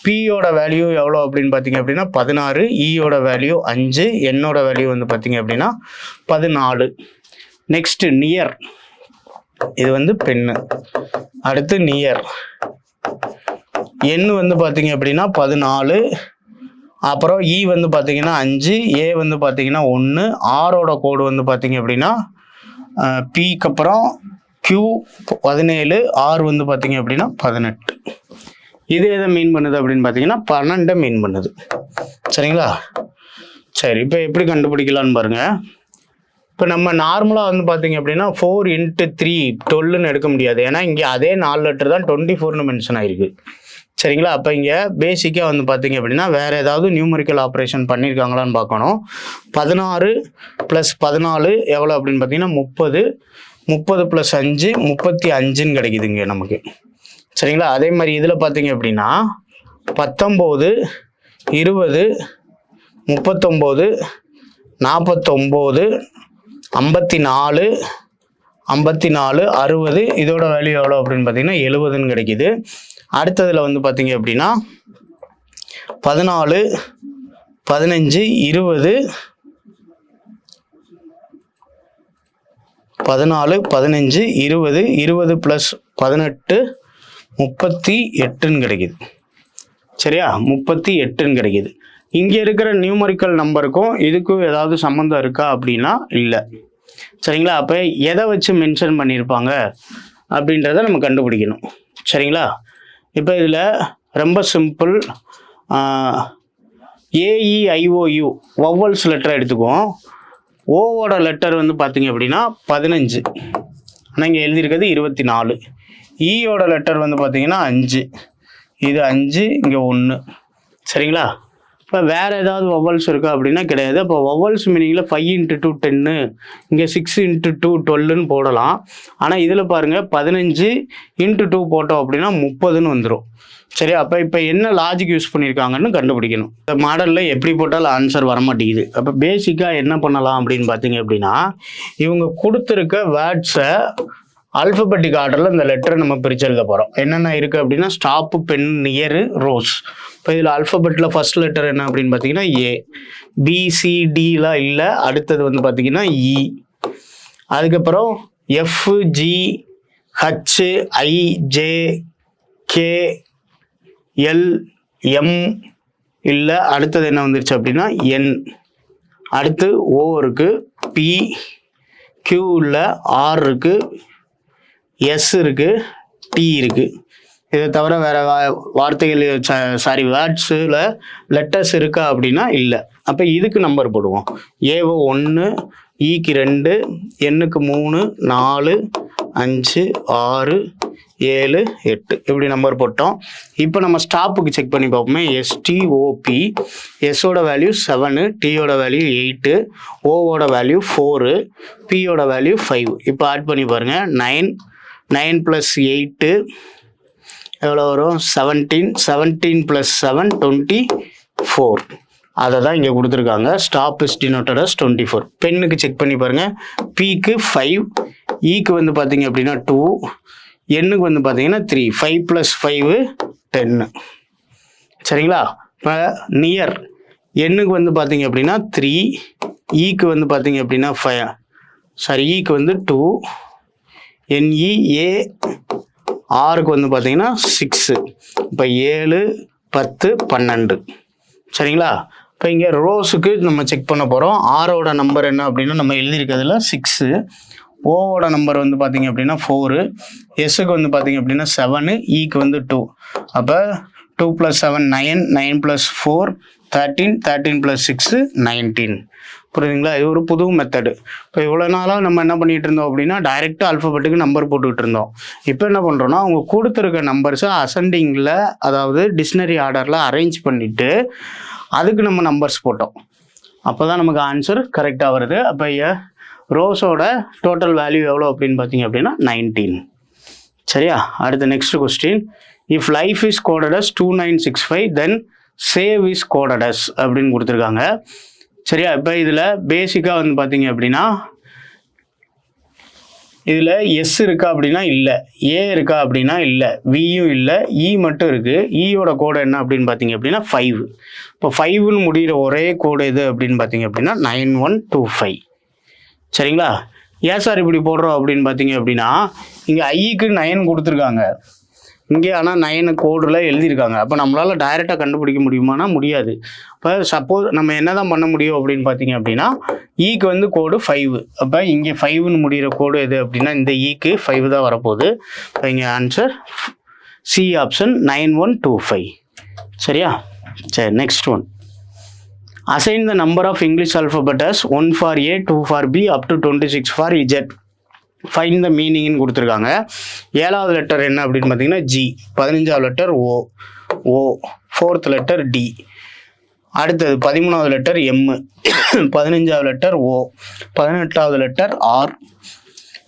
Speaker 1: பியோட வேல்யூ எவ்வளோ அப்படின்னு பார்த்தீங்க அப்படின்னா 16, ஈயோட வேல்யூ 5, என்னோட வேல்யூ வந்து பார்த்தீங்க அப்படின்னா 14. நெக்ஸ்ட் நியர், இது வந்து பென்னு. அடுத்து நியர், எண் வந்து பார்த்தீங்க அப்படின்னா 14, அப்புறம் இ வந்து பார்த்தீங்கன்னா 5, ஏ வந்து பார்த்தீங்கன்னா 1, ஆரோட கோடு வந்து பார்த்தீங்க அப்படின்னா பிக்கு அப்புறம் Q 17, ஆர் வந்து பார்த்தீங்க அப்படின்னா 18. இது எதை மீன் பண்ணுது அப்படின்னு பார்த்தீங்கன்னா 12 மீன் பண்ணுது. சரிங்களா? சரி, இப்போ எப்படி கண்டுபிடிக்கலான்னு பாருங்க. இப்போ நம்ம நார்மலாக வந்து பார்த்தீங்க அப்படின்னா 4 × 3 12ன்னு எடுக்க முடியாது. ஏன்னா இங்கே அதே 4 லெட்டர் தான் 24ன்னு மென்ஷன் ஆயிருக்கு. சரிங்களா? அப்போ இங்கே பேசிக்காக வந்து பார்த்தீங்க அப்படின்னா வேறு ஏதாவது நியூமரிக்கல் ஆப்ரேஷன் பண்ணியிருக்காங்களான்னு பார்க்கணும். 16 + 14 எவ்வளோ அப்படின்னு பார்த்தீங்கன்னா 30, 30 + 5 35ன்னு கிடைக்குதுங்க நமக்கு. சரிங்களா? அதே மாதிரி இதில் பார்த்தீங்க அப்படின்னா 19, 20, 39, 49, 54, 54, 60, இதோட வேல்யூ எவ்வளோ அப்படின்னு பார்த்தீங்கன்னா 70ன்னு கிடைக்குது. அடுத்ததில் வந்து பார்த்தீங்க அப்படின்னா 14, 15, 20, 14, 15, 20, 20 + 18 38ன்னு கிடைக்குது. சரியா? 38ன்னு கிடைக்குது. இங்கே இருக்கிற நியூமரிக்கல் நம்பருக்கும் இதுக்கும் ஏதாவது சம்மந்தம் இருக்கா அப்படின்னா இல்லை. சரிங்களா? அப்போ எதை வச்சு மென்ஷன் பண்ணியிருப்பாங்க அப்படின்றத நம்ம கண்டுபிடிக்கணும். சரிங்களா? இப்போ இதில் ரொம்ப சிம்பிள், AEIOU வவ்வல்ஸ் லெட்டரை எடுத்துக்குவோம். ஓவோட லெட்டர் வந்து பார்த்தீங்க அப்படின்னா 15, ஆனால் இங்கே எழுதியிருக்கிறது 24. ஈயோட லெட்டர் வந்து பார்த்தீங்கன்னா 5, இது 5, இங்கே 1. சரிங்களா? இப்போ வேறு ஏதாவது வவ்வல்ஸ் இருக்கா அப்படின்னா கிடையாது. அப்போ வவ்வல்ஸ் மீனிங்கில் 5 × 2 10, இங்கே 6 × 2 12ன்னு போடலாம். ஆனால் இதில் பாருங்கள் 15 × 2 போட்டோம் அப்படின்னா 30ன்னு வந்துடும். சரி, அப்போ இப்போ என்ன லாஜிக் யூஸ் பண்ணியிருக்காங்கன்னு கண்டுபிடிக்கணும். இந்த மாடலில் எப்படி போட்டாலும் ஆன்சர் வரமாட்டேங்குது. அப்போ பேசிக்காக என்ன பண்ணலாம் அப்படின்னு பார்த்தீங்க அப்படின்னா, இவங்க கொடுத்துருக்க வேர்ட்ஸை ஆல்ஃபபெட்டிக் ஆர்டரில் இந்த லெட்டரை நம்ம பிரித்து எழுத போகிறோம். என்னென்ன இருக்குது அப்படின்னா ஸ்டாப்பு, பென், நியரு, ரோஸ். இப்போ இதில் ஆல்ஃபபெட்டில் ஃபர்ஸ்ட் லெட்டர் என்ன அப்படின்னு பார்த்தீங்கன்னா ஏ, BCDலாம் இல்லை. அடுத்தது வந்து பார்த்தீங்கன்னா இ, அதுக்கப்புறம் FG, H, I, J, K, L, M இல்லை. அடுத்தது என்ன வந்துருச்சு அப்படின்னா N. அடுத்து O இருக்குது, P, Q இல்லை, R இருக்குது, S இருக்குது, T இருக்குது. இதை தவிர வேறு வார்த்தைகள் வேர்ட்ஸில் லெட்டர்ஸ் இருக்கா அப்படின்னா இல்லை. அப்போ இதுக்கு நம்பர் போடுவோம். ஏவோ 1, ஈக்கு 2, எண்ணுக்கு 3, 4, 5, 6, 7, 8 இப்படி நம்பர் போட்டோம். இப்போ நம்ம ஸ்டாப்புக்கு செக் பண்ணி பார்ப்போமே. STOP, எஸ்ஸோட வேல்யூ 7, டீயோட வேல்யூ 8, ஓவோட வேல்யூ 4, பியோட வேல்யூ 5. இப்போ ஆட் பண்ணி பாருங்கள். 9 + 8 எவ்வளோ வரும்? 17. 17 + 7 24. அதை தான் இங்கே கொடுத்துருக்காங்க. Stop is denoted as 24. பென்னுக்கு செக் பண்ணி பாருங்கள். பிக்கு 5, ஈக்கு வந்து பார்த்தீங்க அப்படின்னா 2, எண்ணுக்கு வந்து பார்த்தீங்கன்னா 3. 5 + 5 10. சரிங்களா? இப்போ நியர், எண்ணுக்கு வந்து பார்த்தீங்க அப்படின்னா 3, ஈக்கு வந்து பார்த்தீங்க அப்படின்னா 5, ஈக்கு வந்து 2, NEA ஆருக்கு வந்து பார்த்தீங்கன்னா 6. இப்போ 7, 10, 12. சரிங்களா? இப்போ இங்கே ரோஸுக்கு நம்ம செக் பண்ண போகிறோம். ஆரோட நம்பர் என்ன அப்படின்னா நம்ம எழுதியிருக்கிறதுல 6. ஓவோட நம்பர் வந்து பார்த்தீங்க அப்படின்னா 4. எஸ்ஸுக்கு வந்து பார்த்தீங்க அப்படின்னா 7. ஈக்கு வந்து 2. அப்போ 2 + 7 9, 9 + 4 13, 13 + 6 19. புரியுதுங்களா? இது ஒரு புது மெத்தடு. இப்போ இவ்வளோ நாளாக நம்ம என்ன பண்ணிகிட்டு இருந்தோம் அப்படின்னா டைரெக்டாக அல்ஃபபெட்டுக்கு நம்பர் போட்டுக்கிட்டு இருந்தோம். இப்போ என்ன பண்ணுறோன்னா அவங்க கொடுத்துருக்க நம்பர்ஸை அசெண்டிங்கில், அதாவது டிக்ஷனரி ஆர்டரில் அரேஞ்ச் பண்ணிவிட்டு அதுக்கு நம்ம நம்பர்ஸ் போட்டோம். அப்போ தான் நமக்கு ஆன்சர் கரெக்டாக வருது. அப்போ ரோஸோட டோட்டல் வேல்யூ எவ்வளோ அப்படின்னு பார்த்தீங்க அப்படின்னா 19. சரியா? அடுத்த next question. If life is coded as 2965 then save is coded as அப்படின்னு கொடுத்துருக்காங்க. சரியா? இப்போ இதில் பேசிக்காக வந்து பார்த்தீங்க அப்படின்னா இதில் எஸ் இருக்கா அப்படின்னா இல்லை, ஏ இருக்கா அப்படின்னா இல்லை, வியும் இல்லை, இ மட்டும் இருக்குது. ஈயோட கோடு என்ன அப்படின்னு பார்த்தீங்க அப்படின்னா 5. இப்போ 5ன்னு முடிகிற ஒரே கோடு எது அப்படின்னு பார்த்தீங்க அப்படின்னா 9125. சரிங்களா? ஏன் சார் இப்படி போடுறோம் அப்படின்னு பார்த்தீங்க அப்படின்னா இங்கே ஐக்கு 9 கொடுத்துருக்காங்க, இங்கே ஆனால் 9 கோடில் எழுதியிருக்காங்க. அப்போ நம்மளால் டைரெக்டாக கண்டுபிடிக்க முடியுமானா முடியாது. இப்போ சப்போஸ் நம்ம என்ன தான் பண்ண முடியும் அப்படின்னு பார்த்தீங்க அப்படின்னா ஈக்கு வந்து கோடு 5. அப்போ இங்கே 5ன்னு முடிகிற கோடு எது அப்படின்னா இந்த ஈக்கு 5 தான் வரப்போகுது. இப்போ இங்கே ஆன்சர் சி ஆப்ஷன் 9125. சரியா? சரி, next one. Assign the number of English alphabet as 1 for A, 2 for B, up to 26 for Z. Find the meaning கொடுத்துருக்காங்க. 7வது லெட்டர் என்ன அப்படின்னு பார்த்தீங்கன்னா G, 15வது letter O, O, 4th letter D. அடுத்தது 13வது லெட்டர் M, 15வது லெட்டர் O, 18வது லெட்டர் R,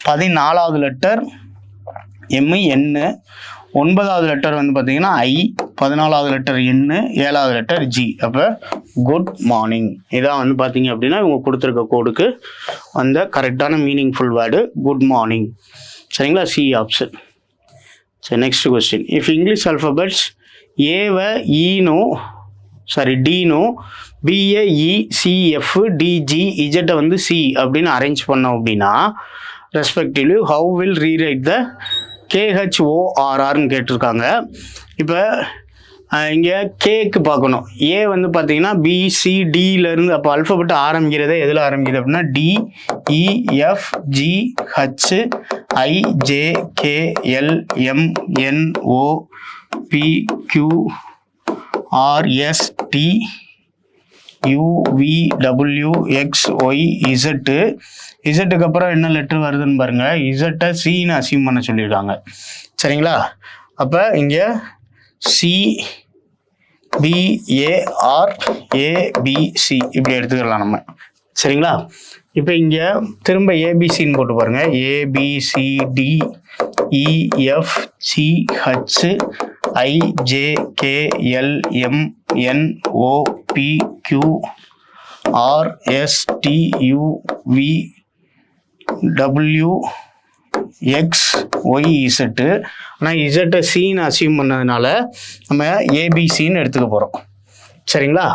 Speaker 1: 14வது லெட்டர் M, N, 9வது லெட்டர் வந்து பார்த்தீங்கன்னா I, 14வது லெட்டர் N, 7வது லெட்டர் G. அப்போ குட் மார்னிங் இதான் வந்து பார்த்தீங்க அப்படின்னா இவங்க கொடுத்துருக்க கோடுக்கு வந்த கரெக்டான மீனிங்ஃபுல் வேர்டு குட் மார்னிங். சரிங்களா? C option. சரி, next question. If English alphabets ஏவை ஈனோ டீனோ, பிஏ இ, சிஎஃப், டிஜி, இஜெட்டை வந்து சி அப்படின்னு அரேஞ்ச் பண்ணோம் அப்படின்னா respectively how will rewrite the KHORRன்னு கேட்டிருக்காங்க. இப்போ இங்கே கேக்கு பார்க்கணும். ஏ வந்து பார்த்தீங்கன்னா BCDலேருந்து, அப்போ அல்ஃபபெட் ஆரம்பிக்கிறதே எதில் ஆரம்பிக்குது அப்படின்னா DEFGHLMNOPQRSTUVWXYZ. இசட்டுக்கு அப்புறம் என்ன லெட்டர் வருதுன்னு பாருங்க. இசட்டை சின்னு அசீவ் பண்ண சொல்லியிருக்காங்க. சரிங்களா? அப்போ இங்கே CBARABC இப்படி எடுத்துக்கலாம் நம்ம. சரிங்களா? இப்போ இங்கே திரும்ப ஏபிசின்னு போட்டு பாருங்க. ABCDEFGHLMNOPQRSTUVWXYZ. ஆனால் இசட்டை சின்னு அசீவ் பண்ணதுனால நம்ம ஏபிசின்னு எடுத்துக்க போகிறோம். சரிங்களா?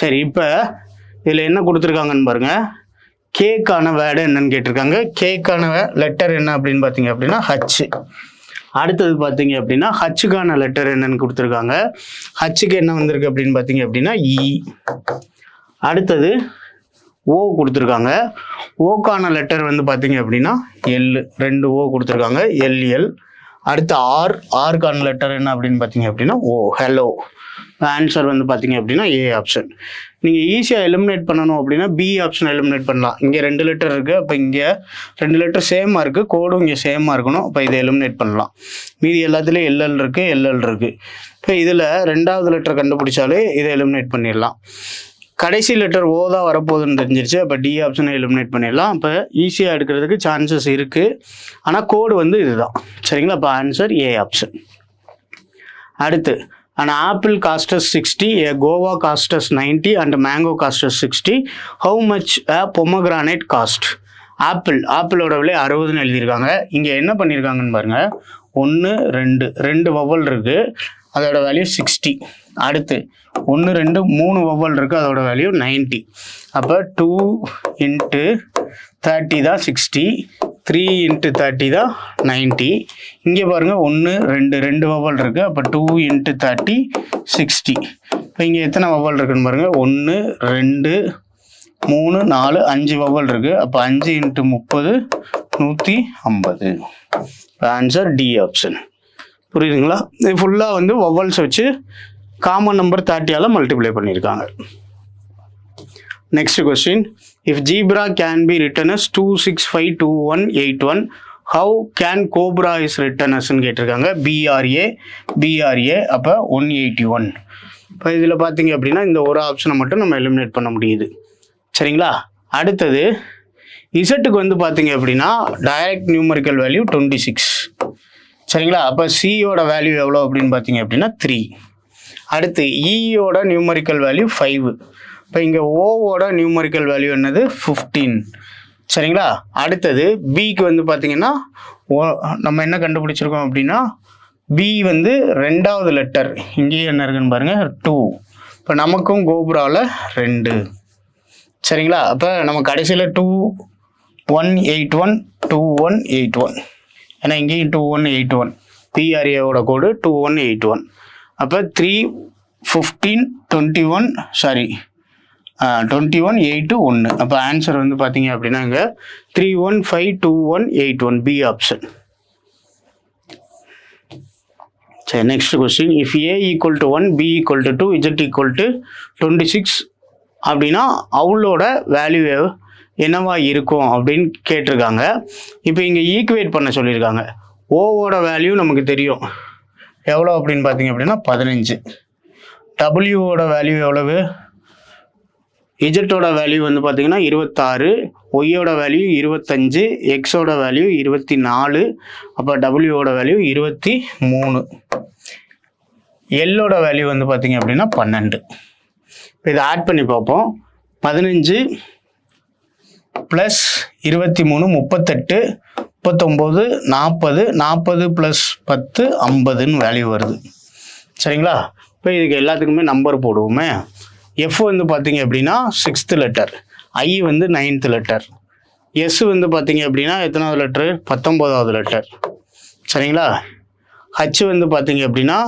Speaker 1: சரி, இப்போ இதில் என்ன கொடுத்துருக்காங்கன்னு பாருங்க. கேக்கான வேர்டு என்னன்னு கேட்டிருக்காங்க. கேக்கான லெட்டர் என்ன அப்படின்னு பார்த்தீங்க அப்படின்னா ஹச். அடுத்தது பார்த்தீங்க அப்படின்னா ஹச்சுக்கான லெட்டர் என்னன்னு கொடுத்துருக்காங்க. ஹச்சுக்கு என்ன வந்திருக்கு அப்படின்னு பார்த்தீங்க அப்படின்னா இ. அடுத்தது ஓ கொடுத்துருக்காங்க. ஓக்கான லெட்டர் வந்து பார்த்தீங்க அப்படின்னா எல். 2 ஓ கொடுத்துருக்காங்க, எல்எல். அடுத்து ஆர்க்கான லெட்டர் என்ன அப்படின்னு பார்த்தீங்க அப்படின்னா ஓ, ஹலோ. ஆன்சர் வந்து பார்த்தீங்க அப்படின்னா ஏ ஆப்ஷன். நீங்கள் ஈஸியாக எலிமினேட் பண்ணணும் அப்படின்னா பி ஆப்ஷன் எலிமினேட் பண்ணலாம். இங்கே 2 லெட்டர் இருக்குது, அப்போ இங்கே 2 லெட்டர் சேமாக இருக்குது, கோடும் இங்கே சேமாக இருக்கணும். அப்போ இதை எலிமினேட் பண்ணலாம். மீதி எல்லாத்துலேயும் எல்எல் இருக்குது. இப்போ இதில் 2வது லெட்டர் கண்டுபிடிச்சாலே இதை எலிமினேட் பண்ணிடலாம். கடைசி லெட்டர் ஓ தான் வரப்போகுதுன்னு தெரிஞ்சிருச்சு. அப்போ டி ஆப்ஷனை எலிமினேட் பண்ணிடலாம். அப்போ ஈஸியாக எடுக்கிறதுக்கு சான்சஸ் இருக்குது. ஆனால் கோடு வந்து இதுதான். சரிங்களா? அப்போ ஆன்சர் ஏ ஆப்ஷன். அடுத்து, an apple cost us 60, a guava cost us 90 and mango cost us 60. How much a pomegranate cost? ஆப்பிளோட விலை 60ன்னு எழுதியிருக்காங்க. இங்கே என்ன பண்ணியிருக்காங்கன்னு பாருங்கள். 1 2 வவல் இருக்குது. அதோட வேல்யூ 60. அடுத்து 1 2 3 வவ்வல் இருக்குது, அதோட வேல்யூ 90. அப்போ 2 × 30 தான் 60, 3 × 30 தான் 90. இங்கே பாருங்கள் 1 2 2 வவ்வல் இருக்குது, அப்போ 2 × 30 60. இப்போ இங்கே எத்தனை வவ்வல் இருக்குன்னு பாருங்கள், 1 2 3 4 5 வவ்வல் இருக்குது, அப்போ 5 × 30 150. Answer D option. புரியுதுங்களா? இது ஃபுல்லாக வந்து வவ்வல்ஸ் வச்சு காமன் நம்பர் 30ஆல் மல்டிப்ளை பண்ணியிருக்காங்க. Next question, if zebra can be written as 2652181, how can cobra is written அஸ்ன்னு கேட்டிருக்காங்க. பிஆர்ஏ அப்போ 181. இப்போ இதில் பார்த்தீங்க அப்படின்னா இந்த ஒரு ஆப்ஷனை மட்டும் நம்ம எலிமினேட் பண்ண முடியுது. சரிங்களா? அடுத்தது இசட்டுக்கு வந்து பார்த்தீங்க அப்படின்னா டைரக்ட் நியூமரிக்கல் வேல்யூ 26. சரிங்களா? அப்போ சியோட வேல்யூ எவ்வளோ அப்படின்னு பார்த்தீங்க அப்படின்னா 3. அடுத்து இயோட நியூமரிக்கல் வேல்யூ 5. இப்போ இங்கே ஓவோட நியூமரிக்கல் வேல்யூ என்னது 15. சரிங்களா? அடுத்தது பிக்கு வந்து பார்த்தீங்கன்னா நம்ம என்ன கண்டுபிடிச்சிருக்கோம் அப்படின்னா பி வந்து 2வது லெட்டர், இங்கேயும் என்ன இருக்குன்னு பாருங்கள் 2. இப்போ நமக்கும் கோப்ராவில் 2. சரிங்களா? அப்போ நம்ம கடைசியில் 2181 2181, ஏன்னா இங்கேயும் 2181, பிஆர்ஏவோட கோடு 2181. அப்போ 3 15 21 21 8 1. அப்போ ஆன்சர் வந்து பார்த்தீங்க அப்படின்னா இங்கே 3152181, பி ஆப்ஷன். சரி, next question, if A equal to 1 B equal to 2 Z equal to 26 அப்படின்னா அவளோட வேல்யூ என்னவா இருக்கும் அப்படின்னு கேட்டிருக்காங்க. இப்போ இங்கே ஈக்குவேட் பண்ண சொல்லியிருக்காங்க. ஓவோட வேல்யூ நமக்கு தெரியும் எவ்வளோ அப்படின்னு பார்த்தீங்க அப்படின்னா 15. டபிள்யூவோட வேல்யூ எவ்வளவு, இஜட்டோட வேல்யூ வந்து பார்த்தீங்கன்னா 26, ஒய்யோட வேல்யூ 25, எக்ஸோட வேல்யூ 24, அப்போ டபிள்யூவோட வேல்யூ 23, எல்லோட வேல்யூ வந்து பார்த்தீங்க அப்படின்னா 12. இப்போ இதை ஆட் பண்ணி பார்ப்போம். 15 ப்ளஸ் 23 38, 39 40, 40 ப்ளஸ் 10 50ன்னு வேல்யூ வருது. சரிங்களா? இப்போ இதுக்கு எல்லாத்துக்குமே நம்பர் போடுவோமே. எஃப் வந்து பார்த்தீங்க அப்படின்னா 6th லெட்டர், ஐ வந்து 9th லெட்டர், எஸ் வந்து பார்த்தீங்க அப்படின்னா எத்தனாவது லெட்டரு 19வது லெட்டர். சரிங்களா? ஹச் வந்து பார்த்தீங்க அப்படின்னா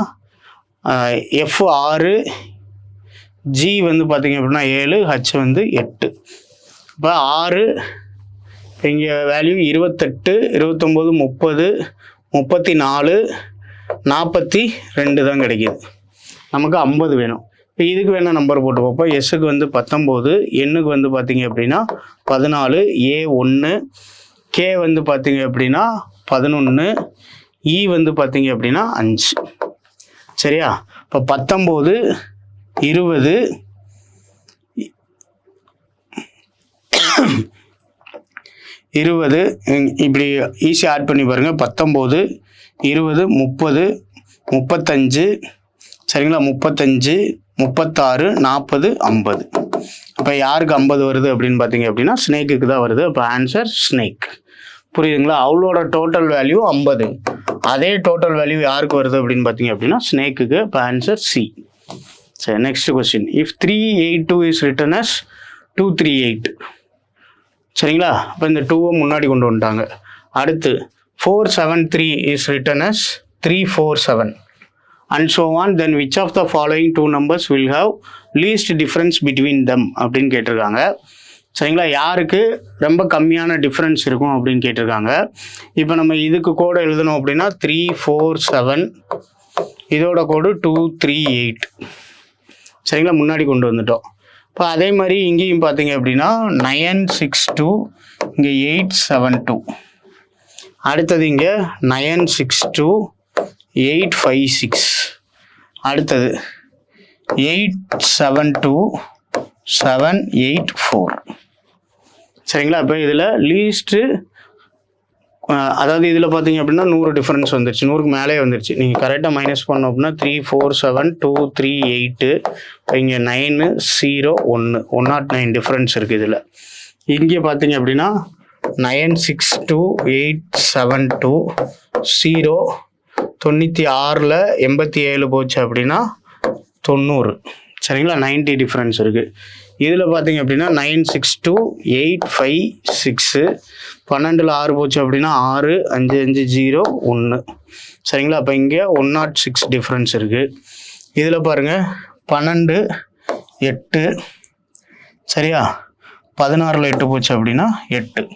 Speaker 1: எஃப் 6, ஜி வந்து பார்த்தீங்க அப்படின்னா 7, ஹச் வந்து 8. இப்போ 6, இங்கே வேல்யூ 28 29 30 34 42 தான் கிடைக்கிது. நமக்கு 50 வேணும். இப்போ இதுக்கு வேணால் நம்பர் போட்டு பார்ப்போம். எஸ்ஸுக்கு வந்து 19, எண்ணுக்கு வந்து பார்த்தீங்க அப்படின்னா 14, ஏ 1, கே வந்து பார்த்தீங்க அப்படின்னா 11, இ வந்து பார்த்தீங்க அப்படின்னா 5. சரியா? இப்போ 19 20 20 இப்படி ஈஸியாக ஆட் பண்ணி பாருங்கள். 19 20 30 35, சரிங்களா? 35 36 40 50. அப்போ யாருக்கு 50 வருது அப்படின்னு பார்த்தீங்க அப்படின்னா ஸ்னேக்குக்கு தான் வருது. அப்போ ஆன்சர் ஸ்னேக். புரியுதுங்களா? அவளோட டோட்டல் வேல்யூ 50. அதே டோட்டல் வேல்யூ யாருக்கு வருது அப்படின்னு பார்த்தீங்க அப்படின்னா ஸ்னேக்குக்கு. இப்போ ஆன்சர் சி. சரி, next question, if 382 is written as 238. சரிங்களா? அப்போ இந்த 2வை முன்னாடி கொண்டு வந்துட்டாங்க. அடுத்து 473 is written as 347 and so on, then which of the following two numbers will have least difference between them அப்படின்னு கேட்டிருக்காங்க. சரிங்களா? யாருக்கு ரொம்ப கம்மியான டிஃப்ரென்ஸ் இருக்கும் அப்படின்னு கேட்டிருக்காங்க. இப்போ நம்ம இதுக்கு கோடு எழுதணும் அப்படின்னா 347, இதோட கோடு 238. சரிங்களா? முன்னாடி கொண்டு வந்துட்டோம். இப்போ அதே மாதிரி இங்கேயும் பார்த்தீங்க அப்படின்னா 962, இங்கே 872. அடுத்தது இங்கே 962 856. அடுத்தது 872 784. சரிங்களா? இப்போ இதில் லீஸ்ட்டு, அதாவது இதில் பார்த்தீங்க அப்படின்னா 100 டிஃப்ரென்ஸ் வந்துருச்சு, 100க்கு மேலே வந்துருச்சு. நீங்கள் கரெக்டாக மைனஸ் பண்ணோம் அப்படின்னா 347 238. இப்போ இங்கே 9 0 1 109 டிஃப்ரென்ஸ் இருக்குது இதில். இங்கே பார்த்தீங்க அப்படின்னா 962 872 0 96ல் 87 போச்சு அப்படின்னா 90. சரிங்களா, 90 டிஃப்ரென்ஸ் இருக்குது. இதில் பார்த்தீங்க அப்படின்னா 962 856. 12ல் 6 போச்சு அப்படின்னா 6 5 5 0 1. சரிங்களா, அப்போ இங்கே 106 டிஃப்ரென்ஸ் இருக்குது. இதில் பாருங்கள் 12 8. சரியா, 16ல் 8 போச்சு அப்படின்னா 8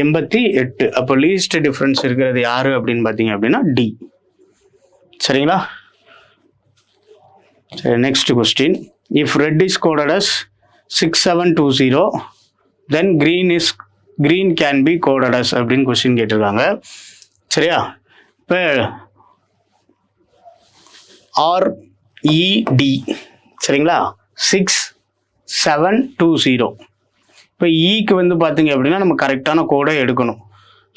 Speaker 1: 88. அப்போ லீஸ்ட் டிஃப்ரென்ஸ் இருக்கிறது யார் அப்படின்னு பார்த்தீங்க அப்படின்னா டி. சரிங்களா, சரி, next question. If red is coded as 6720 then green can be coded as அப்படின்னு கொஸ்டின் கேட்டிருக்காங்க. சரியா, இப்போ RED சரிங்களா 6720. இப்போ ஈக்கு வந்து பார்த்தீங்க அப்படின்னா நம்ம கரெக்டான கோடை எடுக்கணும்.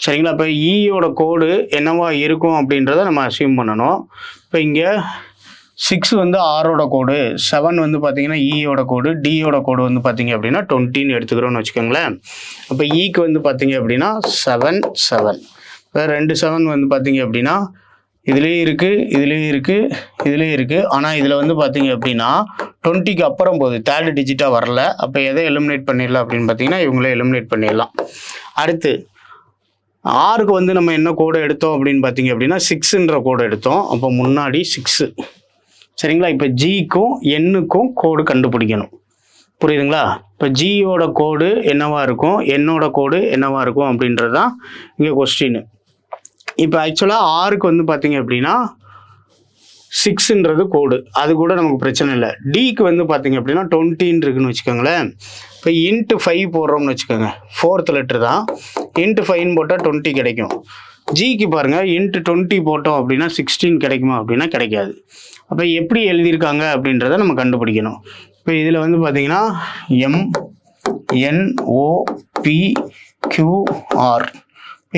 Speaker 1: சரிங்களா, இப்போ ஈயோட கோடு என்னவா இருக்கும் அப்படின்றத நம்ம அசியூம் பண்ணணும். இப்போ இங்கே 6 வந்து ஆரோட கோடு, 7 வந்து பார்த்தீங்கன்னா ஈயோட கோடு, டியோட கோடு வந்து பார்த்தீங்க அப்படின்னா 20ன்னு எடுத்துக்கிறோன்னு வச்சுக்கோங்களேன். அப்போ ஈக்கு வந்து பார்த்தீங்க அப்படின்னா 7 7. இப்போ 2 7 வந்து பார்த்தீங்க அப்படின்னா இதுலேயே இருக்குது, இதுலேயே இருக்குது, இதுலேயே இருக்குது. ஆனால் இதில் வந்து பார்த்தீங்க அப்படின்னா 20க்கு அப்புறம் போகுது, 3rd டிஜிட்டாக வரல. அப்போ எதை எலிமினேட் பண்ணிடலாம் அப்படின்னு பார்த்தீங்கன்னா இவங்களே எலிமினேட் பண்ணிடலாம். அடுத்து ஆருக்கு வந்து நம்ம என்ன கோடை எடுத்தோம் அப்படின்னு பார்த்தீங்க அப்படின்னா 6ன்ற கோடை எடுத்தோம். அப்போ முன்னாடி 6. சரிங்களா, இப்போ ஜிக்கும் என்னுக்கும் கோடு கண்டுபிடிக்கணும். புரியுதுங்களா? இப்போ ஜியோட கோடு என்னவா இருக்கும், என்னோட கோடு என்னவா இருக்கும் அப்படின்றது தான் இங்கே கொஸ்டின். இப்போ ஆக்சுவலாக ஆருக்கு வந்து பார்த்தீங்க அப்படின்னா 6ன்றது கோடு, அது கூட நமக்கு பிரச்சனை இல்லை. டிக்கு வந்து பார்த்தீங்க அப்படின்னா 20 இருக்குன்னு வச்சுக்கோங்களேன். இப்போ இன்ட்டு 5 போடுறோம்னு வச்சுக்கோங்க, 4th லெட்டர் தான். இன்ட்டு 5 போட்டால் 20 கிடைக்கும். ஜிக்கு பாருங்கள், இன்ட்டு 20 போட்டோம் அப்படின்னா 16 கிடைக்குமா அப்படின்னா கிடைக்காது. அப்போ எப்படி எழுதியிருக்காங்க அப்படின்றத நம்ம கண்டுபிடிக்கணும். இப்போ இதில் வந்து பார்த்தீங்கன்னா MNOPQR.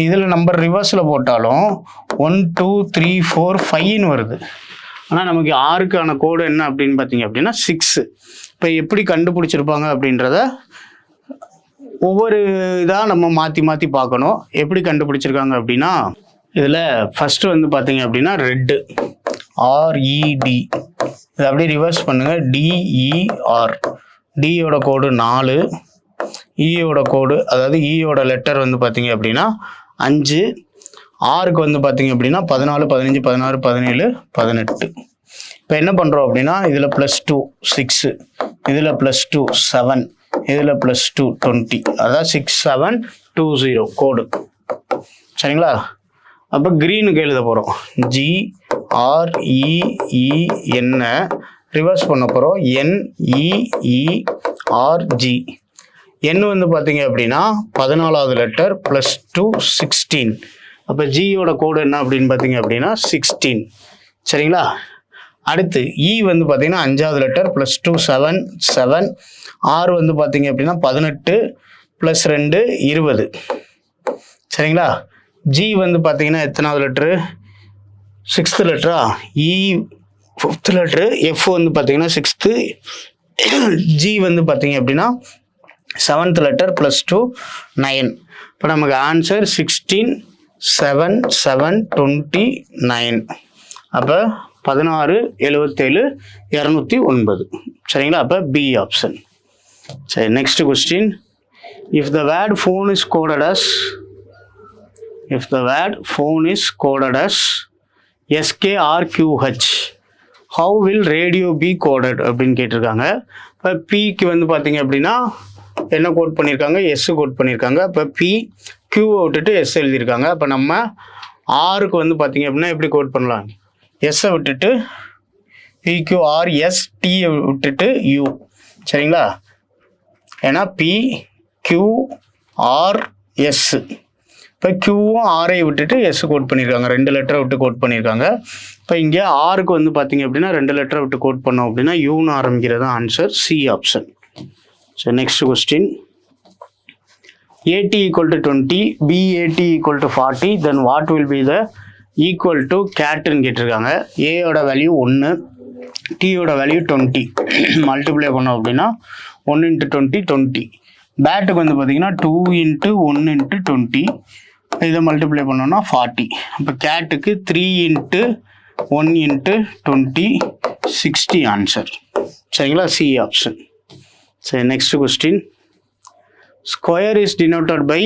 Speaker 1: இதில் நம்பர் ரிவர்ஸில் போட்டாலும் 1 2 3 4 5ன்னு வருது. ஆனால் நமக்கு ஆருக்கான கோடு என்ன அப்படின்னு பார்த்தீங்க அப்படின்னா 6. இப்போ எப்படி கண்டுபிடிச்சிருப்பாங்க அப்படின்றத ஒவ்வொரு இதாக நம்ம மாற்றி மாற்றி பார்க்கணும். எப்படி கண்டுபிடிச்சிருக்காங்க அப்படின்னா இதில் ஃபஸ்ட்டு வந்து பார்த்தீங்க அப்படின்னா ரெட்டு RED, இது அப்படியே ரிவர்ஸ் பண்ணுங்கள் DER. டியோட கோடு 4, ஈயோட கோடு அதாவது ஈயோட லெட்டர் வந்து பார்த்தீங்க அப்படின்னா 5, ஆருக்கு வந்து பார்த்தீங்க அப்படின்னா 14 15 16 17 18. இப்போ என்ன பண்ணுறோம் அப்படின்னா இதில் +2 6, இதில் +2 7, இதில் +2 20, அதான் 6720 கோடு. சரிங்களா, அப்போ க்ரீனுக்கு எழுத போகிறோம் GREEN, ரிவர்ஸ் பண்ண போகிறோம் NEERG. N வந்து பார்த்தீங்க அப்படின்னா 14வது லெட்டர் +2 16. அப்போ ஜியோட கோடு என்ன அப்படின்னு பார்த்தீங்க அப்படின்னா 16. சரிங்களா, அடுத்து இ வந்து பார்த்தீங்கன்னா 5வது லெட்டர் +2 7 7. ஆர் வந்து பார்த்தீங்க அப்படின்னா 18 +2 20. சரிங்களா, ஜி வந்து பார்த்தீங்கன்னா எத்தனாவது லெட்ரு, 6th லெட்டரா, இ 5th லெட்ரு, எஃப் வந்து பார்த்தீங்கன்னா 6th, ஜி வந்து பார்த்தீங்க அப்படின்னா 7th லெட்டர் +2 9. இப்போ நமக்கு ஆன்சர் 16 7 7 29. அப்போ 16 77 209. சரிங்களா, அப்போ பி ஆப்ஷன். சரி, next question. If the word phone is coded as SKRQH, how will radio be coded அப்படின்னு கேட்டிருக்காங்க. இப்போ பிக்கு வந்து பார்த்தீங்க அப்படின்னா என்ன கோட் பண்ணியிருக்காங்க, எஸ் கோட் பண்ணியிருக்காங்க. இப்போ பி கியூவை விட்டுட்டு எஸ் எழுதியிருக்காங்க. அப்போ நம்ம ஆருக்கு வந்து பார்த்தீங்க அப்படின்னா எப்படி கோட் பண்ணலாம், எஸ்ஸை விட்டுட்டு PQRS, டீயை விட்டுட்டு யூ. சரிங்களா, ஏன்னா PQRS. இப்போ கியூவும் ஆரை விட்டுட்டு எஸ் கோட் பண்ணியிருக்காங்க, 2 லெட்டரை விட்டு கோட் பண்ணியிருக்காங்க. இப்போ இங்கே ஆருக்கு வந்து பார்த்தீங்க அப்படின்னா 2 லெட்டரை விட்டு கோட் பண்ணோம் அப்படின்னா யூன்னு ஆரம்பிக்கிறது answer, C option. So next question. AT = 20, BAT = 40, then what will be the equal to கேட்டுன்னு கேட்டிருக்காங்க. ஏயோட வேல்யூ 1, டியோட வேல்யூ 20. மல்டிப்ளை பண்ணோம் அப்படின்னா 1 × 20 20. பேட்டுக்கு வந்து பார்த்தீங்கன்னா 2 × 1 × 20. இதை மல்டிப்ளை பண்ணோம்னா 40. இப்போ கேட்டுக்கு 3 × 1 into 20 60 ஆன்சர். சரிங்களா, சி ஆப்ஷன். சரி, next question. Square is denoted by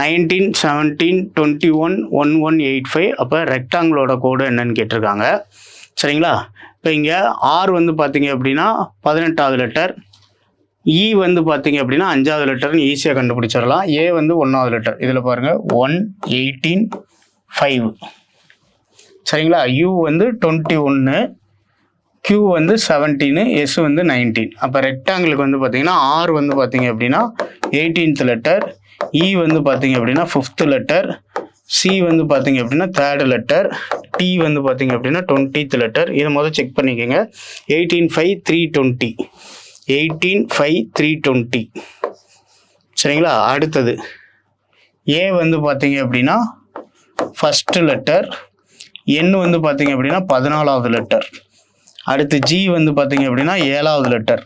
Speaker 1: 19 17 21 1185. அப்போ ரெக்டாங்கிளோட கோடு என்னன்னு கேட்டிருக்காங்க. சரிங்களா, இப்போ இங்கே ஆர் வந்து பார்த்தீங்க அப்படின்னா 18வது லெட்டர், இ வந்து பார்த்தீங்க அப்படின்னா 5வது லெட்டர்னு ஈஸியாக கண்டுபிடிச்சிடலாம். ஏ வந்து 1வது லெட்டர். இதில் பாருங்கள் 1 18 5. சரிங்களா, யூ வந்து 21, Q வந்து 17, S வந்து 19. அப்போ ரெக்டாங்கிளுக்கு வந்து பார்த்தீங்கன்னா R வந்து பார்த்தீங்க அப்படின்னா 18th லெட்டர், E வந்து பார்த்தீங்க அப்படின்னா 5th லெட்டர், C வந்து பார்த்தீங்க அப்படின்னா 3rd லெட்டர், T வந்து பார்த்தீங்க அப்படின்னா 20th லெட்டர். இதை முதல் செக் பண்ணிக்கோங்க. 18 5 320, 18 5 320. சரிங்களா, அடுத்தது A வந்து பார்த்தீங்க அப்படின்னா 1st லெட்டர், N வந்து பார்த்தீங்க அப்படின்னா 14வது லெட்டர். அடுத்து G வந்து பார்த்தீங்க அப்படின்னா 7வது லெட்டர்.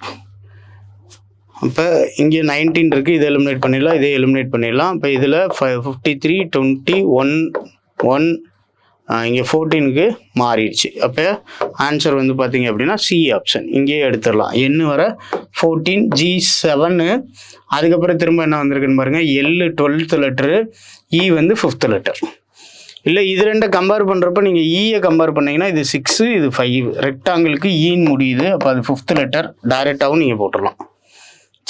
Speaker 1: அப்போ இங்கே 19 இருக்குது, இதை எலிமினேட் பண்ணிடலாம், இதே எலிமினேட் பண்ணிடலாம். இப்போ இதில் 53 20 1 1 இங்கே 14க்கு மாறிடுச்சு. அப்போ ஆன்சர் வந்து பார்த்தீங்க அப்படின்னா சி ஆப்ஷன். இங்கேயே எடுத்துடலாம். N வர 14, G 7, அதுக்கப்புறம் திரும்ப என்ன வந்திருக்குன்னு பாருங்கள், L 12th லெட்டரு, E வந்து 5th லெட்டர். இல்லை இது ரெண்டை கம்பேர் பண்ணுறப்ப நீங்கள் ஈயை கம்பேர் பண்ணிங்கன்னா இது 6, இது 5. ரெக்டாங்கிளுக்கு ஈன்னு முடியுது. அப்போ அது 5th லெட்டர் டைரெக்டாகவும் நீங்கள் போட்டுடலாம்.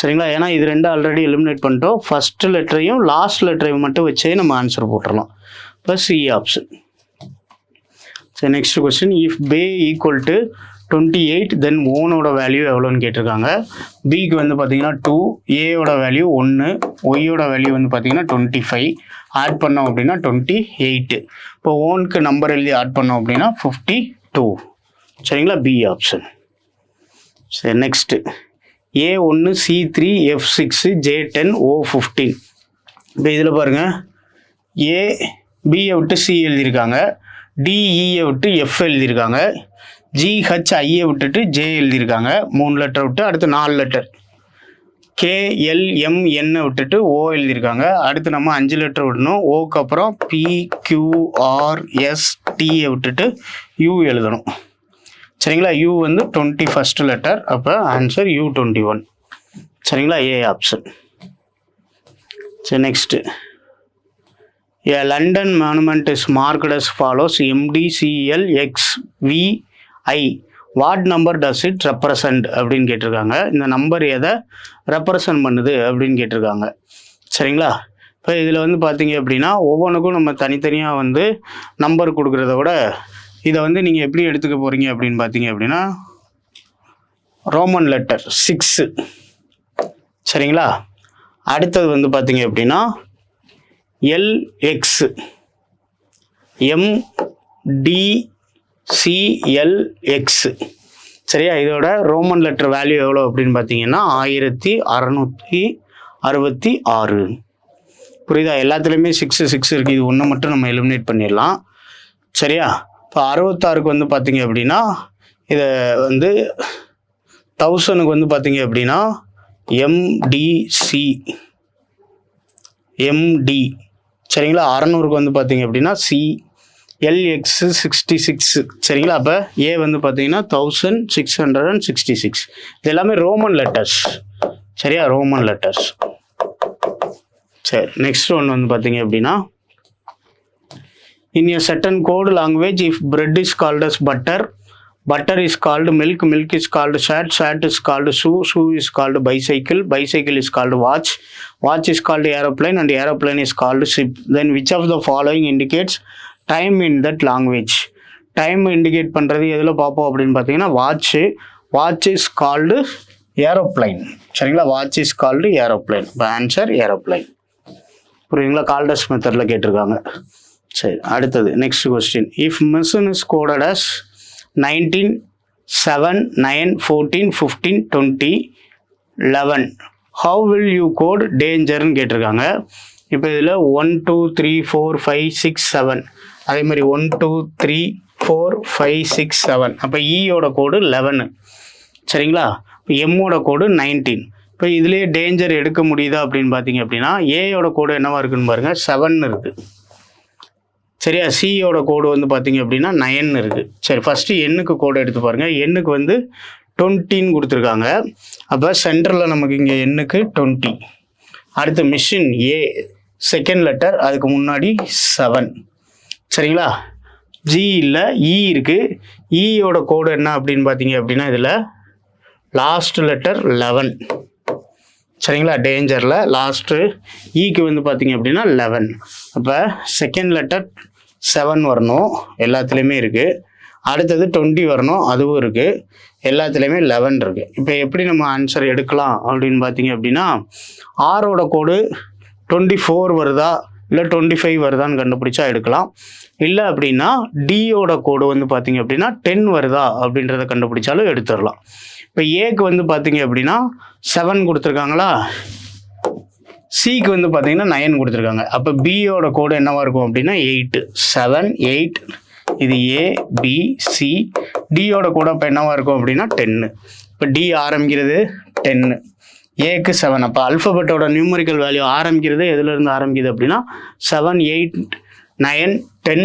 Speaker 1: சரிங்களா, ஏன்னா இது ரெண்டும் ஆல்ரெடி எலிமினேட் பண்ணிட்டோம். ஃபஸ்ட்டு லெட்டரையும் லாஸ்ட் லெட்டரையும் மட்டும் வச்சே நம்ம ஆன்சர் போட்டுடலாம். இப்போ சி ஆப்ஷன். சரி, next question. If pay equal to 28 then ஓனோட வேல்யூ எவ்வளோன்னு கேட்டிருக்காங்க. பிக்கு வந்து பார்த்தீங்கன்னா 2, ஏயோட வேல்யூ 1, ஒய்யோட வேல்யூ வந்து பார்த்தீங்கன்னா 25. ஆட் பண்ணோம் அப்படின்னா 28. இப்போ ஓனுக்கு நம்பர் எழுதி ஆட் பண்ணோம் அப்படின்னா 52. சரிங்களா, பி ஆப்ஷன். சரி, next A1 C3 F6 J10 O15. இப்போ இதில் பாருங்கள், ஏ பியை விட்டு சி எழுதியிருக்காங்க, டிஇயை விட்டு எஃப் எழுதியிருக்காங்க, ஜிஹெச்ஐயை விட்டுட்டு ஜே எழுதியிருக்காங்க. 3 லெட்டர் விட்டு அடுத்து 4 லெட்டர். KLMNை விட்டுட்டு ஓ எழுதியிருக்காங்க. அடுத்து நம்ம 5 லெட்டர் விடணும். ஓக்கு அப்புறம் PQRSTயை விட்டுட்டு யூ எழுதணும். சரிங்களா, யூ வந்து 21st லெட்டர். அப்போ ஆன்சர் U21. சரிங்களா, ஏ ஆப்ஷன். சரி, next. A London monument is marked as follows: MDCLXVI. What number does it represent அப்படின்னு கேட்டிருக்காங்க. இந்த நம்பர் எதை ரெப்ரசன்ட் பண்ணுது அப்படின்னு கேட்டிருக்காங்க. சரிங்களா, இப்போ இதில் வந்து பார்த்தீங்க அப்படின்னா ஒவ்வொன்றுக்கும் நம்ம தனித்தனியாக வந்து நம்பர் கொடுக்குறத விட இதை வந்து நீங்கள் எப்படி எடுத்துக்க போகிறீங்க அப்படின்னு பார்த்தீங்க அப்படின்னா ரோமன் லெட்டர் 6. சரிங்களா, அடுத்தது வந்து பார்த்தீங்க அப்படின்னா LX, MDCLX. சரியா, இதோட ரோமன் லெட்டர் வேல்யூ எவ்வளோ அப்படின்னு பார்த்தீங்கன்னா 1666. புரியுதா, எல்லாத்துலேயுமே 6 6 இருக்குது. இது ஒன்று மட்டும் நம்ம எலிமினேட் பண்ணிடலாம். சரியா, இப்போ 66க்கு வந்து பார்த்தீங்க அப்படின்னா இதை வந்து 1000க்கு வந்து பார்த்தீங்க அப்படின்னா MD. சரிங்களா, 600க்கு வந்து பார்த்தீங்க அப்படின்னா CLX 66. சரிங்களா, அப்போ ஏ வந்து பார்த்தீங்கன்னா 1666. இது எல்லாமே ரோமன் லெட்டர்ஸ். சரியா, ரோமன் லெட்டர்ஸ். சரி, நெக்ஸ்ட் ஒன்று வந்து பார்த்தீங்க அப்படின்னா in a certain code language, if bread is called as butter, butter is called milk, milk is called shirt, shirt is called shoe, shoe is called bicycle, bicycle is called watch, watch is called aeroplane, and aeroplane is called ship, then which of the following indicates time in that language? Time indicate பண்ணுறது எதில் பார்ப்போம் அப்படின்னு பார்த்தீங்கன்னா watch is called aeroplane. சரிங்களா, watch is called aeroplane. இப்போ ஆன்சர் ஏரோப்ளைன். புரியுதுங்களா, கால்டஸ் மெத்தடில் கேட்டிருக்காங்க. சரி, அடுத்தது next question. If machine is coded as 19 7 9 14 15 20 11, how will you code dangerன்னு கேட்டிருக்காங்க. இப்போ இதில் 1 2 3 4 5 6 7, அதே மாதிரி 1 2 3 4 5 6 7. அப்போ ஈயோட கோடு 11. சரிங்களா, இப்போ எம்மோட கோடு 19. இப்போ இதுலேயே டேஞ்சர் எடுக்க முடியுதா அப்படின்னு பார்த்தீங்க அப்படின்னா ஏயோட கோடு என்னவா இருக்குன்னு பாருங்கள், 7 இருக்குது. சரியா? சியோட கோடு வந்து பார்த்தீங்க அப்படின்னா 9 இருக்குது. சரி, ஃபஸ்ட்டு எண்ணுக்கு கோடு எடுத்து பாருங்கள். எண்ணுக்கு வந்து 20ன்னு கொடுத்துருக்காங்க. அப்போ சென்டரில் நமக்கு இங்கே எண்ணுக்கு 20. அடுத்து மிஷின் ஏ செகண்ட் லெட்டர், அதுக்கு முன்னாடி 7. சரிங்களா? ஜி இல்லை, இ இருக்குது. இயோட கோடு என்ன அப்படின்னு பார்த்தீங்க அப்படின்னா இதில் லாஸ்ட் லெட்டர் 11. சரிங்களா? டேஞ்சரில் லாஸ்ட்டு ஈக்கு வந்து பார்த்தீங்க அப்படின்னா 11. அப்போ செகண்ட் லெட்டர் 7 வரணும், எல்லாத்துலேயுமே இருக்குது. அடுத்தது 20 வரணும், அதுவும் இருக்குது. எல்லாத்துலேயுமே 11 இருக்குது. இப்போ எப்படி நம்ம ஆன்சர் எடுக்கலாம் அப்படின்னு பார்த்தீங்க அப்படின்னா ஆரோட கோடு 24 வருதா இல்லை 25 வருதான்னு கண்டுபிடிச்சா எடுக்கலாம். இல்லை அப்படின்னா டியோட கோடு வந்து பார்த்தீங்க அப்படின்னா 10 வருதா அப்படின்றத கண்டுபிடிச்சாலும் எடுத்துடலாம். இப்போ ஏக்கு வந்து பார்த்தீங்க அப்படின்னா 7 கொடுத்துருக்காங்களா, சிக்கு வந்து பார்த்தீங்கன்னா 9 கொடுத்துருக்காங்க. அப்போ பியோட கோடு என்னவா இருக்கும் அப்படின்னா 8. 7 8. இது ஏ பி சி. டியோட கோடு அப்போ என்னவா இருக்கும் அப்படின்னா 10. இப்போ டி ஆரம்பிக்கிறது 10, ஏக்கு 7. அப்போ அல்ஃபபெட்டோட நியூமரிக்கல் வேல்யூ ஆரம்பிக்கிறது எதுலேருந்து ஆரம்பிக்குது அப்படின்னா 7 8 9 10.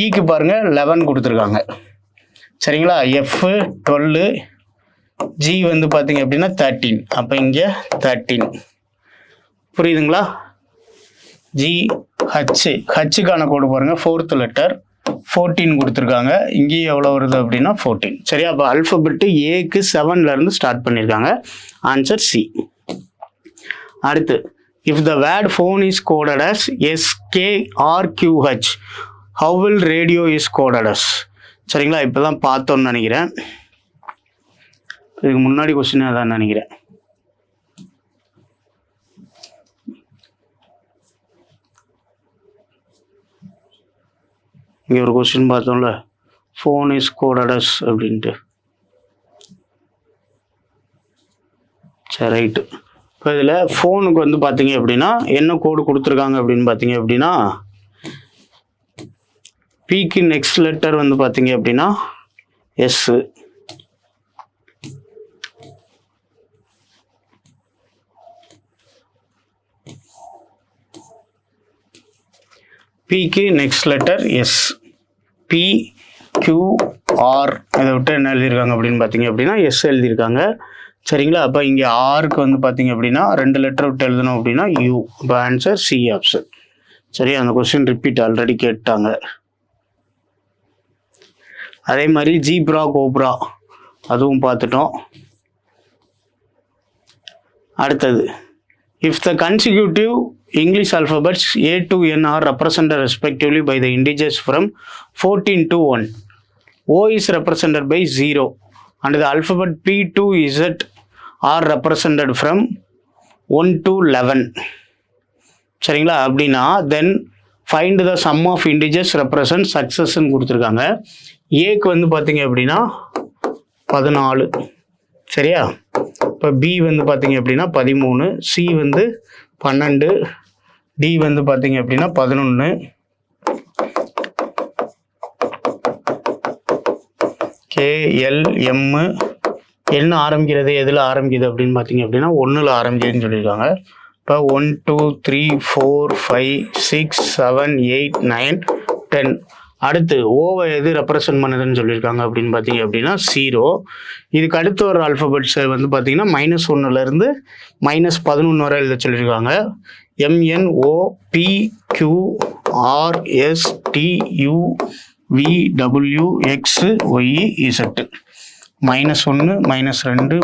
Speaker 1: ஈக்கு பாருங்கள் 11 கொடுத்துருக்காங்க. சரிங்களா? எஃப் 12, ஜி வந்து பார்த்தீங்க அப்படின்னா 13. அப்போ இங்கே 13. புரியுதுங்களா? ஜி ஹச்சுக்கான கோடு பாருங்கள், 4th லெட்டர் 14 கொடுத்துருக்காங்க. இங்கேயும் எவ்வளோ வருது அப்படின்னா 14. சரியா? அப்போ அல்ஃபபெட்டு ஏக்கு 7லேருந்து ஸ்டார்ட் பண்ணியிருக்காங்க. Answer C. அடுத்து, if the word phone is coded as SKRQH, how will radio is coded as? சரிங்களா? இப்போ தான் பார்த்தோன்னு நினைக்கிறேன். இதுக்கு முன்னாடி கொஸ்டின் அதான் நினைக்கிறேன். இங்கே ஒரு கொஸ்டின் பார்த்தோம்ல, ஃபோன் இஸ் கோடட் அஸ் அப்படின்ட்டு. சரி, ரைட்டு. இப்போ இதில் ஃபோனுக்கு வந்து பார்த்தீங்க அப்படின்னா என்ன கோடு கொடுத்துருக்காங்க அப்படின்னு பார்த்தீங்க அப்படின்னா பிக்கு நெக்ஸ்ட் லெட்டர் வந்து பார்த்தீங்க அப்படின்னா எஸ்ஸு, பிக்கு next letter S, P Q R. இதை விட்டு என்ன எழுதியிருக்காங்க அப்படின்னு பார்த்தீங்க அப்படின்னா எஸ் எழுதியிருக்காங்க. சரிங்களா? அப்போ இங்கே ஆருக்கு வந்து பார்த்தீங்க அப்படின்னா 2 லெட்டர் விட்டு எழுதணும் அப்படின்னா யூ. இப்போ ஆன்சர் சி ஆப்ஷன். சரி, அந்த கொஸ்டின் ரிப்பீட் ஆல்ரெடி கேட்டாங்க. அதே மாதிரி ஜீப்ரா கோப்ரா அதுவும் பார்த்துட்டோம். அடுத்தது, if the consecutive English alphabets A to N are represented respectively by the integers from 14 to 1. O is represented by 0 and the alphabet P to Z are represented from 1 to 11. சரிங்களா? அப்படின்னா then find the sum of integers represent success ன்னு கொடுத்துருக்காங்க. ஏக்கு வந்து பார்த்தீங்க அப்படின்னா 14. சரியா? இப்போ பி வந்து பார்த்தீங்க அப்படின்னா 13, சி வந்து 12, டி வந்து பார்த்தீங்க அப்படின்னா 11, KLM என்ன ஆரம்பிக்கிறது, எதில் ஆரம்பிக்குது அப்படின்னு பார்த்தீங்க அப்படின்னா 1ல் ஆரம்பிக்குதுன்னு சொல்லியிருக்காங்க. இப்போ 1 2 3 4 5 6 7 8 9 10. அடுத்து ஓவை எது ரெப்ரசன்ட் பண்ணுதுன்னு சொல்லியிருக்காங்க அப்படின்னு பார்த்தீங்க அப்படின்னா 0. இதுக்கு அடுத்து ஒரு ஆல்ஃபபெட்ஸ் வந்து பார்த்தீங்கன்னா -1லேருந்து -11 வரை எழுத சொல்லியிருக்காங்க. MNOPQRSTUVWXYZ. -1 -2 -3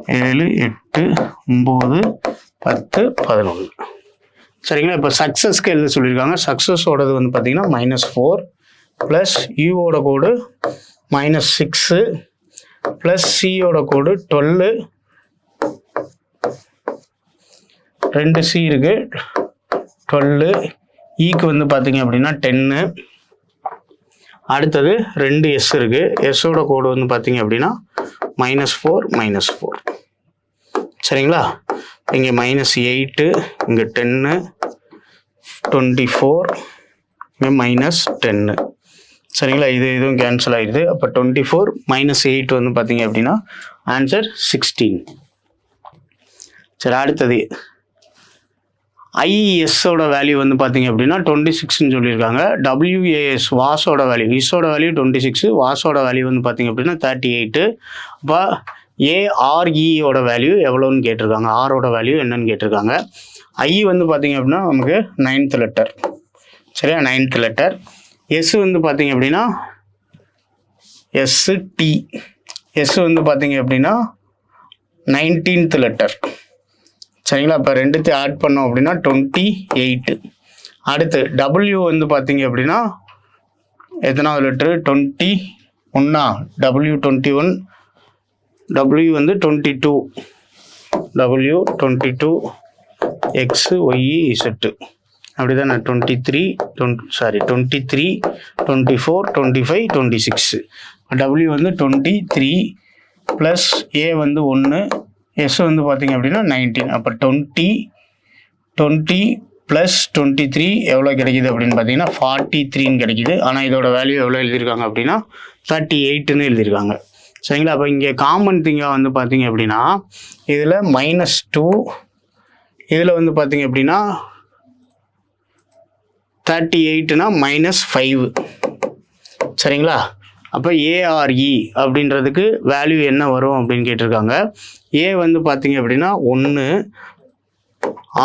Speaker 1: 7 8 9 10 11. சரிங்களா? இப்போ சக்ஸஸ்க்கு எழுத சொல்லியிருக்காங்க. சக்ஸஸோடது வந்து பார்த்தீங்கன்னா -4 ப்ளஸ் யூவோட கோடு -6 ப்ளஸ் சியோட கோடு 12, 2 சி இருக்கு 12, ஈக்கு வந்து பார்த்தீங்க அப்படின்னா 10. அடுத்தது 2 எஸ் இருக்கு. எஸ்ஸோட கோடு வந்து பார்த்தீங்க அப்படின்னா -4 -4. சரிங்களா? இங்கே -8, இங்கே 10, 24, இங்கே -10. சரிங்களா? இதுவும் கேன்சல் ஆகிடுது. அப்போ 24 -8 வந்து பார்த்தீங்க அப்படின்னா ஆன்சர் 16. சரி, அடுத்தது ஐஎஸோட வேல்யூ வந்து பார்த்தீங்க அப்படின்னா 26ன்னு சொல்லியிருக்காங்க. டபிள்யூஏஎஸ் வாஸோட வேல்யூ, இஸோட வேல்யூ 26, வாஸோட வேல்யூ வந்து பார்த்தீங்க அப்படின்னா 38. அப்போ ஏஆர்இயோட வேல்யூ எவ்வளோன்னு கேட்டிருக்காங்க, ஆரோட வேல்யூ என்னன்னு கேட்டிருக்காங்க. ஐ வந்து பார்த்தீங்க அப்படின்னா நமக்கு 9th லெட்டர், சரியா, 9th லெட்டர். எஸ் வந்து பார்த்தீங்க அப்படின்னா எஸ்டி, எஸ் வந்து பார்த்தீங்க அப்படின்னா 19th லெட்டர், சரிங்களா. இப்போ ரெண்டுத்தையும் ஆட் பண்ணோம் அப்படின்னா 28. அடுத்து டபிள்யூ வந்து பார்த்தீங்க அப்படின்னா எத்தனாவது லெட்ரு, 21. டபிள்யூ 21, டபிள்யூ வந்து 22, டபிள்யூ 22 எக்ஸு ஒய் இசட்டு, அப்படி தான். 23, 24, 25, 26. டபிள்யூ வந்து 23 ப்ளஸ் ஏ வந்து 1, எஸ் வந்து பார்த்தீங்க அப்படின்னா 19. அப்போ 20 ப்ளஸ் 23 எவ்வளோ கிடைக்கிது அப்படின்னு பார்த்தீங்கன்னா 43ன்னு கிடைக்கிது. ஆனால் இதோட வேல்யூ எவ்வளோ எழுதியிருக்காங்க அப்படின்னா 38ன்னு எழுதியிருக்காங்க, சரிங்களா. அப்போ இங்கே காமன் திங்காக வந்து பார்த்தீங்க அப்படின்னா இதில் -2, இதில் வந்து பார்த்தீங்க அப்படின்னா 38னா -5, சரிங்களா. அப்போ ஏஆர்இ அப்படின்றதுக்கு வேல்யூ என்ன வரும் அப்படின்னு கேட்டிருக்காங்க. ஏ வந்து பார்த்தீங்க அப்படின்னா 1,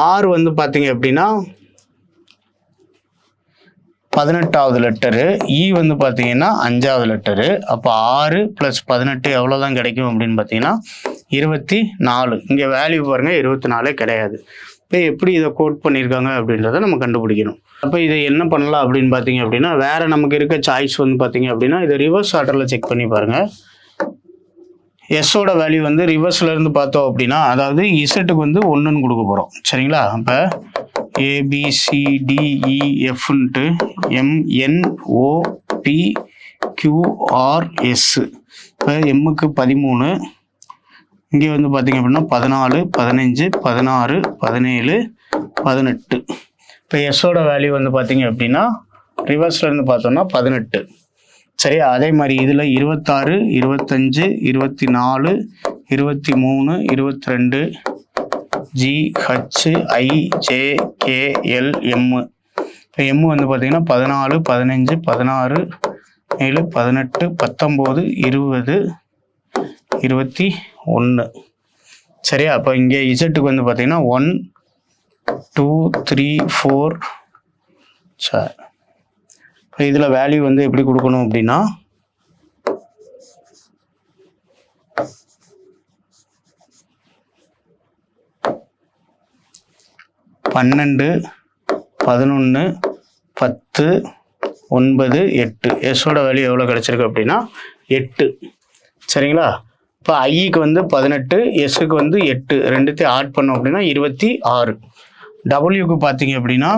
Speaker 1: ஆர் வந்து பார்த்தீங்க அப்படின்னா 18வது லெட்டரு, இ வந்து பார்த்தீங்கன்னா 5வது லெட்டரு. அப்போ 6 + 18 எவ்வளோ தான் கிடைக்கும் அப்படின்னு பார்த்தீங்கன்னா 24. இங்கே வேல்யூ பாருங்கள் 24 கிடையாது. இப்போ எப்படி இதை கோட் பண்ணியிருக்காங்க அப்படின்றத நம்ம கண்டுபிடிக்கணும். அப்போ இதை என்ன பண்ணலாம் அப்படின்னு பார்த்தீங்க அப்படின்னா வேறு நமக்கு இருக்க சாய்ஸ் வந்து பார்த்தீங்க அப்படின்னா இதை ரிவர்ஸ் ஆர்டரில் செக் பண்ணி பாருங்கள். எஸ்ஸோட வேல்யூ வந்து ரிவர்ஸ்லேருந்து பார்த்தோம் அப்படின்னா அதாவது இசட்டுக்கு வந்து 1ன்னு கொடுக்க போகிறோம், சரிங்களா. அப்போ ஏபிசிடிஇஎஃப்ன்ட்டு எம்என்ஓபிக்யூஆர்எஸ். இப்போ எம்முக்கு 13, இங்கே வந்து பார்த்தீங்க அப்படின்னா 14, 15, 16, 17, 18. இப்போ எஸ்ஸோட வேல்யூ வந்து பார்த்தீங்க அப்படின்னா ரிவர்ஸ்லேருந்து பார்த்தோம்னா 18, சரியா. அதே மாதிரி இதில் 26, 25, 24, 23, 22, GHIJKLM. இப்போ எம் வந்து பார்த்தீங்கன்னா 14, 15, 16, 7, 18, 19, 20, 21, சரியா. அப்போ இங்கே இசட்டுக்கு வந்து பார்த்தீங்கன்னா 1, 2, 3, 4. சரி, இப்போ இதில் வேல்யூ வந்து எப்படி கொடுக்கணும் அப்படின்னா 12, 11, 10, 9, 8. எஸ்ஸோட வேல்யூ எவ்வளோ கிடச்சிருக்கு அப்படின்னா 8, சரிங்களா. இப்போ ஐக்கு வந்து 18, எஸ்ஸுக்கு வந்து 8, ரெண்டுத்தையும் ஆட் பண்ணோம் அப்படின்னா 26. டபிள்யூக்கு பார்த்தீங்க அப்படின்னா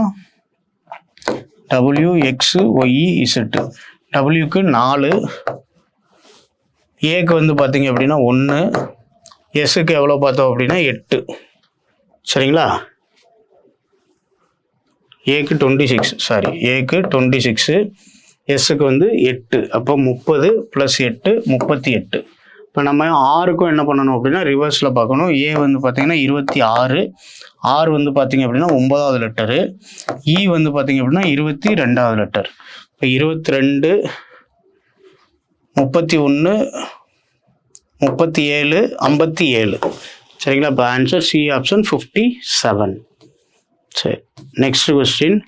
Speaker 1: WXYZ, டபிள்யூக்கு 4, ஏக்கு வந்து பார்த்தீங்க அப்படின்னா 1, எஸ்ஸுக்கு எவ்வளோ பார்த்தோம் அப்படின்னா 8, சரிங்களா. ஏக்கு 26, எஸ்ஸுக்கு வந்து 8. அப்போ 30 + 8 38. இப்போ நம்ம ஆருக்கும் என்ன பண்ணணும் அப்படின்னா ரிவர்ஸில் பார்க்கணும். ஏ வந்து பார்த்தீங்கன்னா 26, ஆர் வந்து பார்த்தீங்க அப்படின்னா 9வது லெட்டரு, இ வந்து பார்த்தீங்க அப்படின்னா 22வது லெட்டர். இப்போ 22, 31, 37, 57, சரிங்களா. இப்போ ஆன்சர் சி ஆப்ஷன் 57. சரி, next question.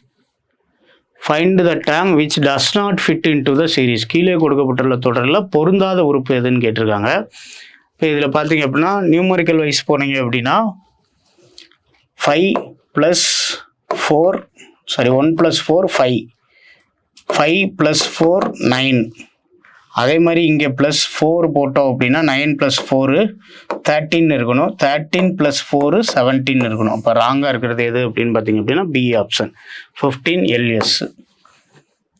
Speaker 1: Find the term which does not fit into the series. கீழே கொடுக்கப்பட்டுள்ள தொடரில் பொருந்தாத உறுப்பு எதுன்னு கேட்டிருக்காங்க. இப்போ இதில் பார்த்தீங்க அப்படின்னா நியூமரிக்கல் வைஸ் போனீங்க அப்படின்னா 5 + 4, 1 + 4 5, 5 + 4 9. அதே மாதிரி இங்கே +4 போட்டோம் அப்படின்னா 9 + 4 13 இருக்கணும், 13 + 4 17 இருக்கணும். அப்போ ராங்காக இருக்கிறது எது அப்படின்னு பார்த்தீங்க அப்படின்னா பி ஆப்ஷன் 15 LS,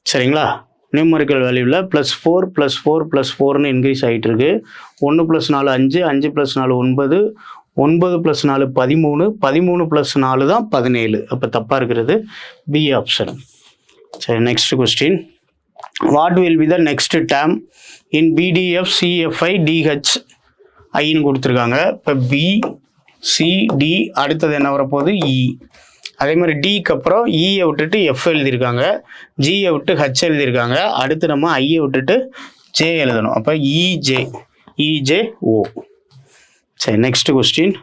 Speaker 1: சரிங்களா. நியூமரிக்கல் வேல்யூவில் +4 + 4 + 4ன்னு இன்க்ரீஸ் ஆகிட்டு இருக்கு. 1 + 4 5, 5 + 4 9, 9 + 4 13, 13 + 4 தான் 17. அப்போ தப்பாக இருக்கிறது பி ஆப்ஷன். சரி, next question. What will be the next term in BDF CFI DH ஐன்னு கொடுத்துருக்காங்க. இப்போ BCD அடுத்தது என்ன வரப்போகுது இ. அதே மாதிரி டிக்கு அப்புறம் இயை விட்டுட்டு எஃப் எழுதியிருக்காங்க, ஜியை விட்டு ஹச் எழுதியிருக்காங்க. அடுத்து நம்ம ஐயை விட்டுட்டு ஜே எழுதணும். அப்போ இஜே ஓ. சரி, next question,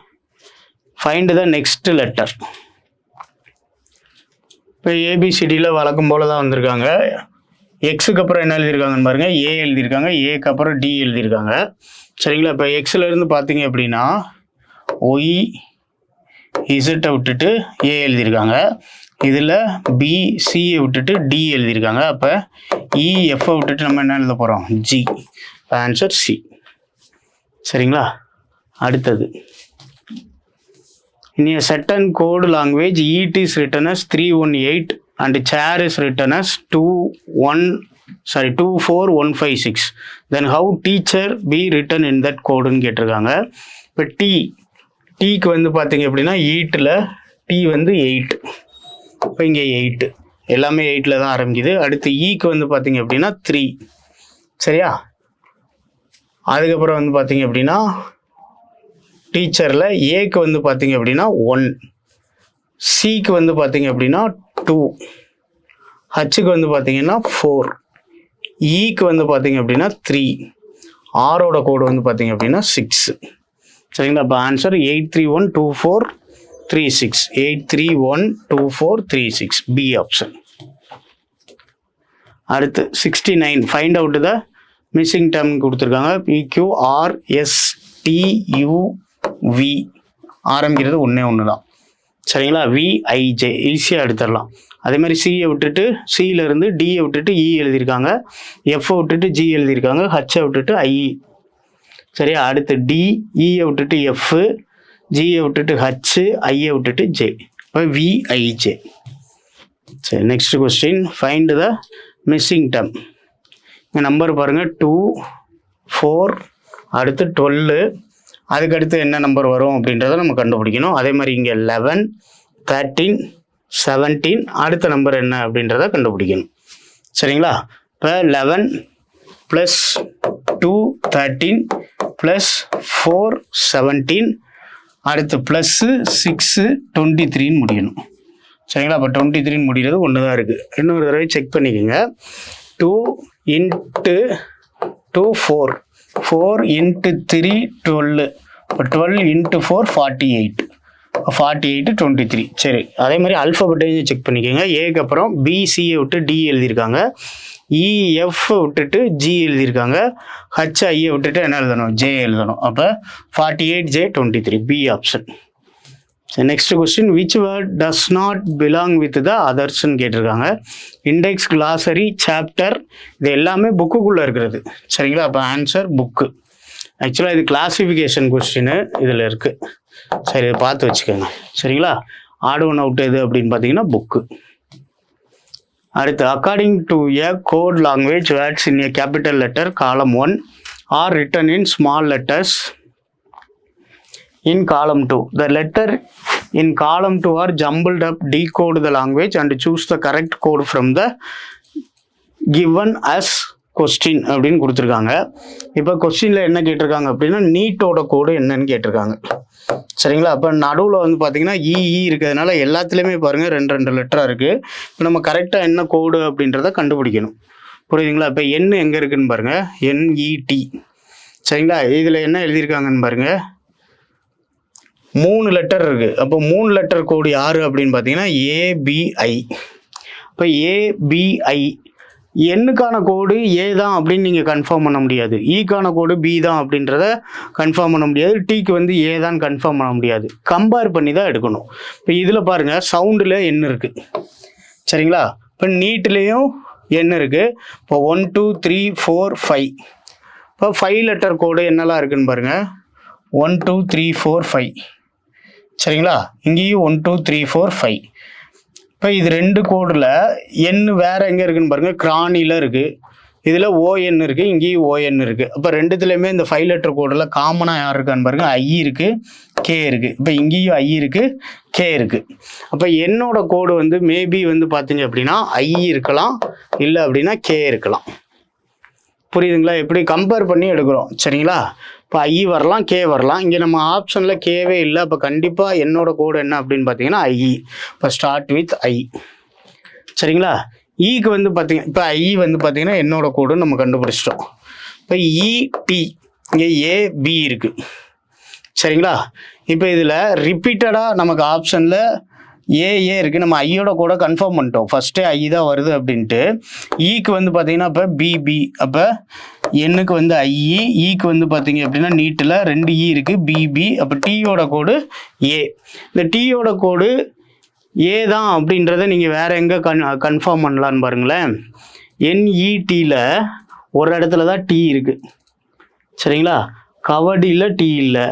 Speaker 1: find the next letter. இப்போ ஏபிசிடியில் வழக்கம் போல தான் வந்திருக்காங்க. எக்ஸுக்கு அப்புறம் என்ன எழுதியிருக்காங்கன்னு பாருங்கள், ஏ எழுதியிருக்காங்க, ஏக்கு அப்புறம் டி எழுதியிருக்காங்க. சரிங்களா? இப்போ எக்ஸ்லேருந்து பார்த்தீங்க அப்படின்னா ஒய் இசட்டை விட்டுட்டு ஏ எழுதியிருக்காங்க. இதில் பி சியை விட்டுட்டு டி எழுதியிருக்காங்க. அப்போ இஎஃப்ஐ விட்டுட்டு நம்ம என்ன எழுத போகிறோம், ஜி. Answer C. சரிங்களா? அடுத்தது, in a certain code language ET is written as 318 and chair is written as 24156. Then how teacher be written in that code ன்னு கேட்டிருக்காங்க. இப்போ டீக்கு வந்து பார்த்தீங்க அப்படின்னா ஈட்டில் டி வந்து 8. இப்போ இங்கே 8 எல்லாமே 8ல் தான் ஆரம்பிக்குது. அடுத்து ஈக்கு வந்து பார்த்தீங்க அப்படின்னா 3. சரியா? அதுக்கப்புறம் வந்து பார்த்தீங்க அப்படின்னா டீச்சரில் ஏக்கு வந்து பார்த்தீங்க அப்படின்னா 1, சிக்கு வந்து பார்த்தீங்க அப்படின்னா 2, ஹச்சுக்கு வந்து பார்த்தீங்கன்னா 4, ஈக்கு வந்து பார்த்தீங்க அப்படின்னா 3, ஆரோட கோடு வந்து பார்த்தீங்க அப்படின்னா 6. சரிங்களா? அப்போ ஆன்சர் 8312436. 8312436 B option. அடுத்து 69, find out the missing term கொடுத்துருக்காங்க. PQRSTUV ஆரம்பிக்கிறது ஒன்று தான். சரிங்களா? VIJ ஈஸியாக எடுத்துடலாம். அதே மாதிரி சியை விட்டுட்டு சியிலேருந்து டியை விட்டுட்டு இ எழுதியிருக்காங்க, எஃப்ஐ விட்டுட்டு ஜி எழுதியிருக்காங்க, ஹச்சை விட்டுட்டு ஐ. சரியா? அடுத்து டிஇயை விட்டுட்டு எஃப், ஜியை விட்டுட்டு ஹச், ஐயை விட்டுட்டு ஜே. இப்போ VIJ. சரி, next question, find the missing term. இங்கே நம்பர் பாருங்கள் 2, 4, அடுத்து 12. அதுக்கடுத்து என்ன நம்பர் வரும் அப்படின்றத நம்ம கண்டுபிடிக்கணும். அதே மாதிரி இங்கே 11, 13, 17, அடுத்த நம்பர் என்ன அப்படின்றத கண்டுபிடிக்கணும். சரிங்களா? இப்போ 11 + 2 13 + 4 17, அடுத்து +6 23ன்னு முடியணும். சரிங்களா? அப்போ 23ன்னு முடிகிறது ஒன்று தான் இருக்குது. இன்னொரு தடவை செக் பண்ணிக்கோங்க. 2 × 2 4, 4 × 3 12, இப்போ 12 × 4 48, 48 23. சரி, அதே மாதிரி அல்ஃபபெட்டையும் செக் பண்ணிக்கோங்க. ஏக்கு அப்புறம் பிசியை விட்டு டி எழுதியிருக்காங்க, இஎஃப் விட்டுட்டு ஜி எழுதியிருக்காங்க, ஹச்ஐயை விட்டுட்டு என்ன எழுதணும், ஜே எழுதணும். அப்போ 48J 23 B option. Next question, which word does not belong with the அதர்ஸ்ன்னு கேட்டிருக்காங்க. இண்டெக்ஸ், கிளாசரி, சாப்டர் இது எல்லாமே புக்குக்குள்ளே இருக்கிறது. சரிங்களா? அப்போ ஆன்சர் புக்கு. ஆக்சுவலாக இது கிளாசிஃபிகேஷன் கொஸ்டின்னு இதில் இருக்குது. சரி, இதை பார்த்து வச்சுக்கோங்க. சரிங்களா? ஆட் ஒன் அவுட் எது அப்படின்னு பார்த்தீங்கன்னா புக்கு. அடுத்து, according to a code language words in a capital letter column 1 are written in small letters in column 2. The letter in column 2 are jumbled up. Decode the language and choose the correct code from the given as question அப்படின்னு கொடுத்துருக்காங்க. இப்போ கொஸ்டினில் என்ன கேட்டிருக்காங்க அப்படின்னா நீட்டோட கோடு என்னன்னு கேட்டிருக்காங்க. சரிங்களா? அப்போ நடுவில் வந்து பார்த்தீங்கன்னா இஇ இருக்கிறதுனால எல்லாத்துலேயுமே பாருங்கள் 2 லெட்டராக இருக்குது. இப்போ நம்ம கரெக்டாக என்ன கோடு அப்படின்றத கண்டுபிடிக்கணும். புரியுதுங்களா? இப்போ என் எங்கே இருக்குதுன்னு பாருங்கள், NET. சரிங்களா? இதில் என்ன எழுதியிருக்காங்கன்னு பாருங்கள், 3 லெட்டர் இருக்குது. அப்போ 3 லெட்டர் கோடு யார் அப்படின்னு பார்த்தீங்கன்னா ABI. இப்போ ABI எண்ணுக்கான கோடு ஏ தான் அப்படின்னு நீங்கள் கன்ஃபார்ம் பண்ண முடியாது, ஈக்கான கோடு பி தான் அப்படின்றத கன்ஃபார்ம் பண்ண முடியாது, டீக்கு வந்து ஏ தான் கன்ஃபார்ம் பண்ண முடியாது. கம்பேர் பண்ணி தான் எடுக்கணும். இப்போ இதில் பாருங்கள் சவுண்டில் எண் இருக்குது. சரிங்களா? இப்போ நீட்லேயும் எண் இருக்குது. இப்போ 1 2 3 4 5. இப்போ 5 லெட்டர் கோடு என்னெல்லாம் இருக்குதுன்னு பாருங்கள், 1 2 3 4 5. சரிங்களா? இங்கேயும் 1 2 3 4 5. இப்போ இது 2 கோடில் எண் வேறு எங்கே இருக்குதுன்னு பாருங்கள், கிரானியில் இருக்குது, இதில் ON இருக்குது, இங்கேயும் ON இருக்குது. அப்போ ரெண்டுத்துலேயுமே இந்த 5 லெட்டர் கோடில் காமனாக யார் இருக்கான்னு பாருங்கள், ஐ இருக்குது, கே இருக்குது. இப்போ இங்கேயும் ஐ இருக்குது, கே இருக்குது. அப்போ என்னோட கோடு வந்து மேபி வந்து பார்த்தீங்க அப்படின்னா ஐ இருக்கலாம், இல்லை அப்படின்னா கே இருக்கலாம். புரியுதுங்களா? எப்படி கம்பேர் பண்ணி எடுக்கிறோம் சரிங்களா? இப்போ ஐ வரலாம், கே வரலாம். இங்கே நம்ம ஆப்ஷனில் கேவே இல்லை. அப்போ கண்டிப்பாக என்னோட கோடு என்ன அப்படின்னு பார்த்தீங்கன்னா ஐ. இப்போ ஸ்டார்ட் வித் ஐ சரிங்களா? ஈக்கு வந்து பார்த்தீங்க, இப்போ ஐ வந்து பார்த்தீங்கன்னா என்னோட கோடுன்னு நம்ம கண்டுபிடிச்சிட்டோம். இப்போ இடி இங்கே ஏபி இருக்குது சரிங்களா? இப்போ இதில் ரிப்பீட்டடாக நமக்கு ஆப்ஷனில் ஏஏ இருக்குது. நம்ம ஐயோட கூட கன்ஃபார்ம் பண்ணிட்டோம். ஃபஸ்ட்டே ஐ தான் வருது அப்படின்ட்டு. ஈக்கு வந்து பார்த்தீங்கன்னா இப்போ பிபி, அப்போ எண்ணுக்கு வந்து ஐஇ, ஈக்கு வந்து பார்த்தீங்க அப்படின்னா நீட்டில் 2 இ இருக்குது, பிபி. அப்போ டீயோட கோடு ஏ. இந்த டீயோட கோடு ஏ தான் அப்படின்றத நீங்கள் வேறு எங்கே கன்ஃபார்ம் பண்ணலான்னு பாருங்களேன். என்இடியில் ஒரு இடத்துல தான் டீ இருக்குது சரிங்களா? கவடியில் டீ இல்லை,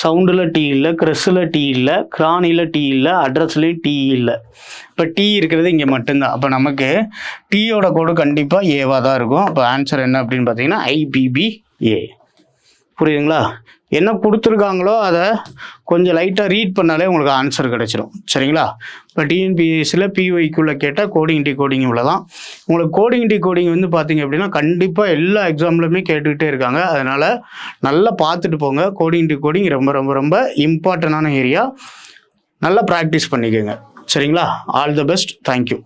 Speaker 1: சவுண்டில் டீ இல்லை, க்ரெஸ்ஸில் டீ இல்லை, கிரானியில் டீ இல்லை, அட்ரஸ்லேயும் டீ இல்லை. இப்போ டீ இருக்கிறது இங்கே மட்டும்தான். அப்போ நமக்கு டீயோட கோடு கண்டிப்பாக ஏவாக தான் இருக்கும். அப்போ ஆன்சர் என்ன அப்படின்னு பார்த்தீங்கன்னா ஐபிபிஏ. புரியுதுங்களா? என்ன கொடுத்துருக்காங்களோ அதை கொஞ்சம் லைட்டாக ரீட் பண்ணாலே உங்களுக்கு ஆன்சர் கிடச்சிடும் சரிங்களா? இப்போ டிஎன்பிஎஸ்சியில் பிஒய்க்குள்ளே கேட்டால் கோடிங் டிகோடிங் இவ்வளோ தான். உங்களுக்கு கோடிங் டிகோடிங் வந்து பார்த்தீங்க அப்படின்னா கண்டிப்பாக எல்லா எக்ஸாம்லையுமே கேட்டுக்கிட்டே இருக்காங்க. அதனால் நல்லா பார்த்துட்டு போங்க. கோடிங் டிகோடிங் ரொம்ப ரொம்ப ரொம்ப இம்பார்ட்டண்டான ஏரியா. நல்லா ப்ராக்டிஸ் பண்ணிக்கோங்க சரிங்களா? All the best. தேங்க்யூ.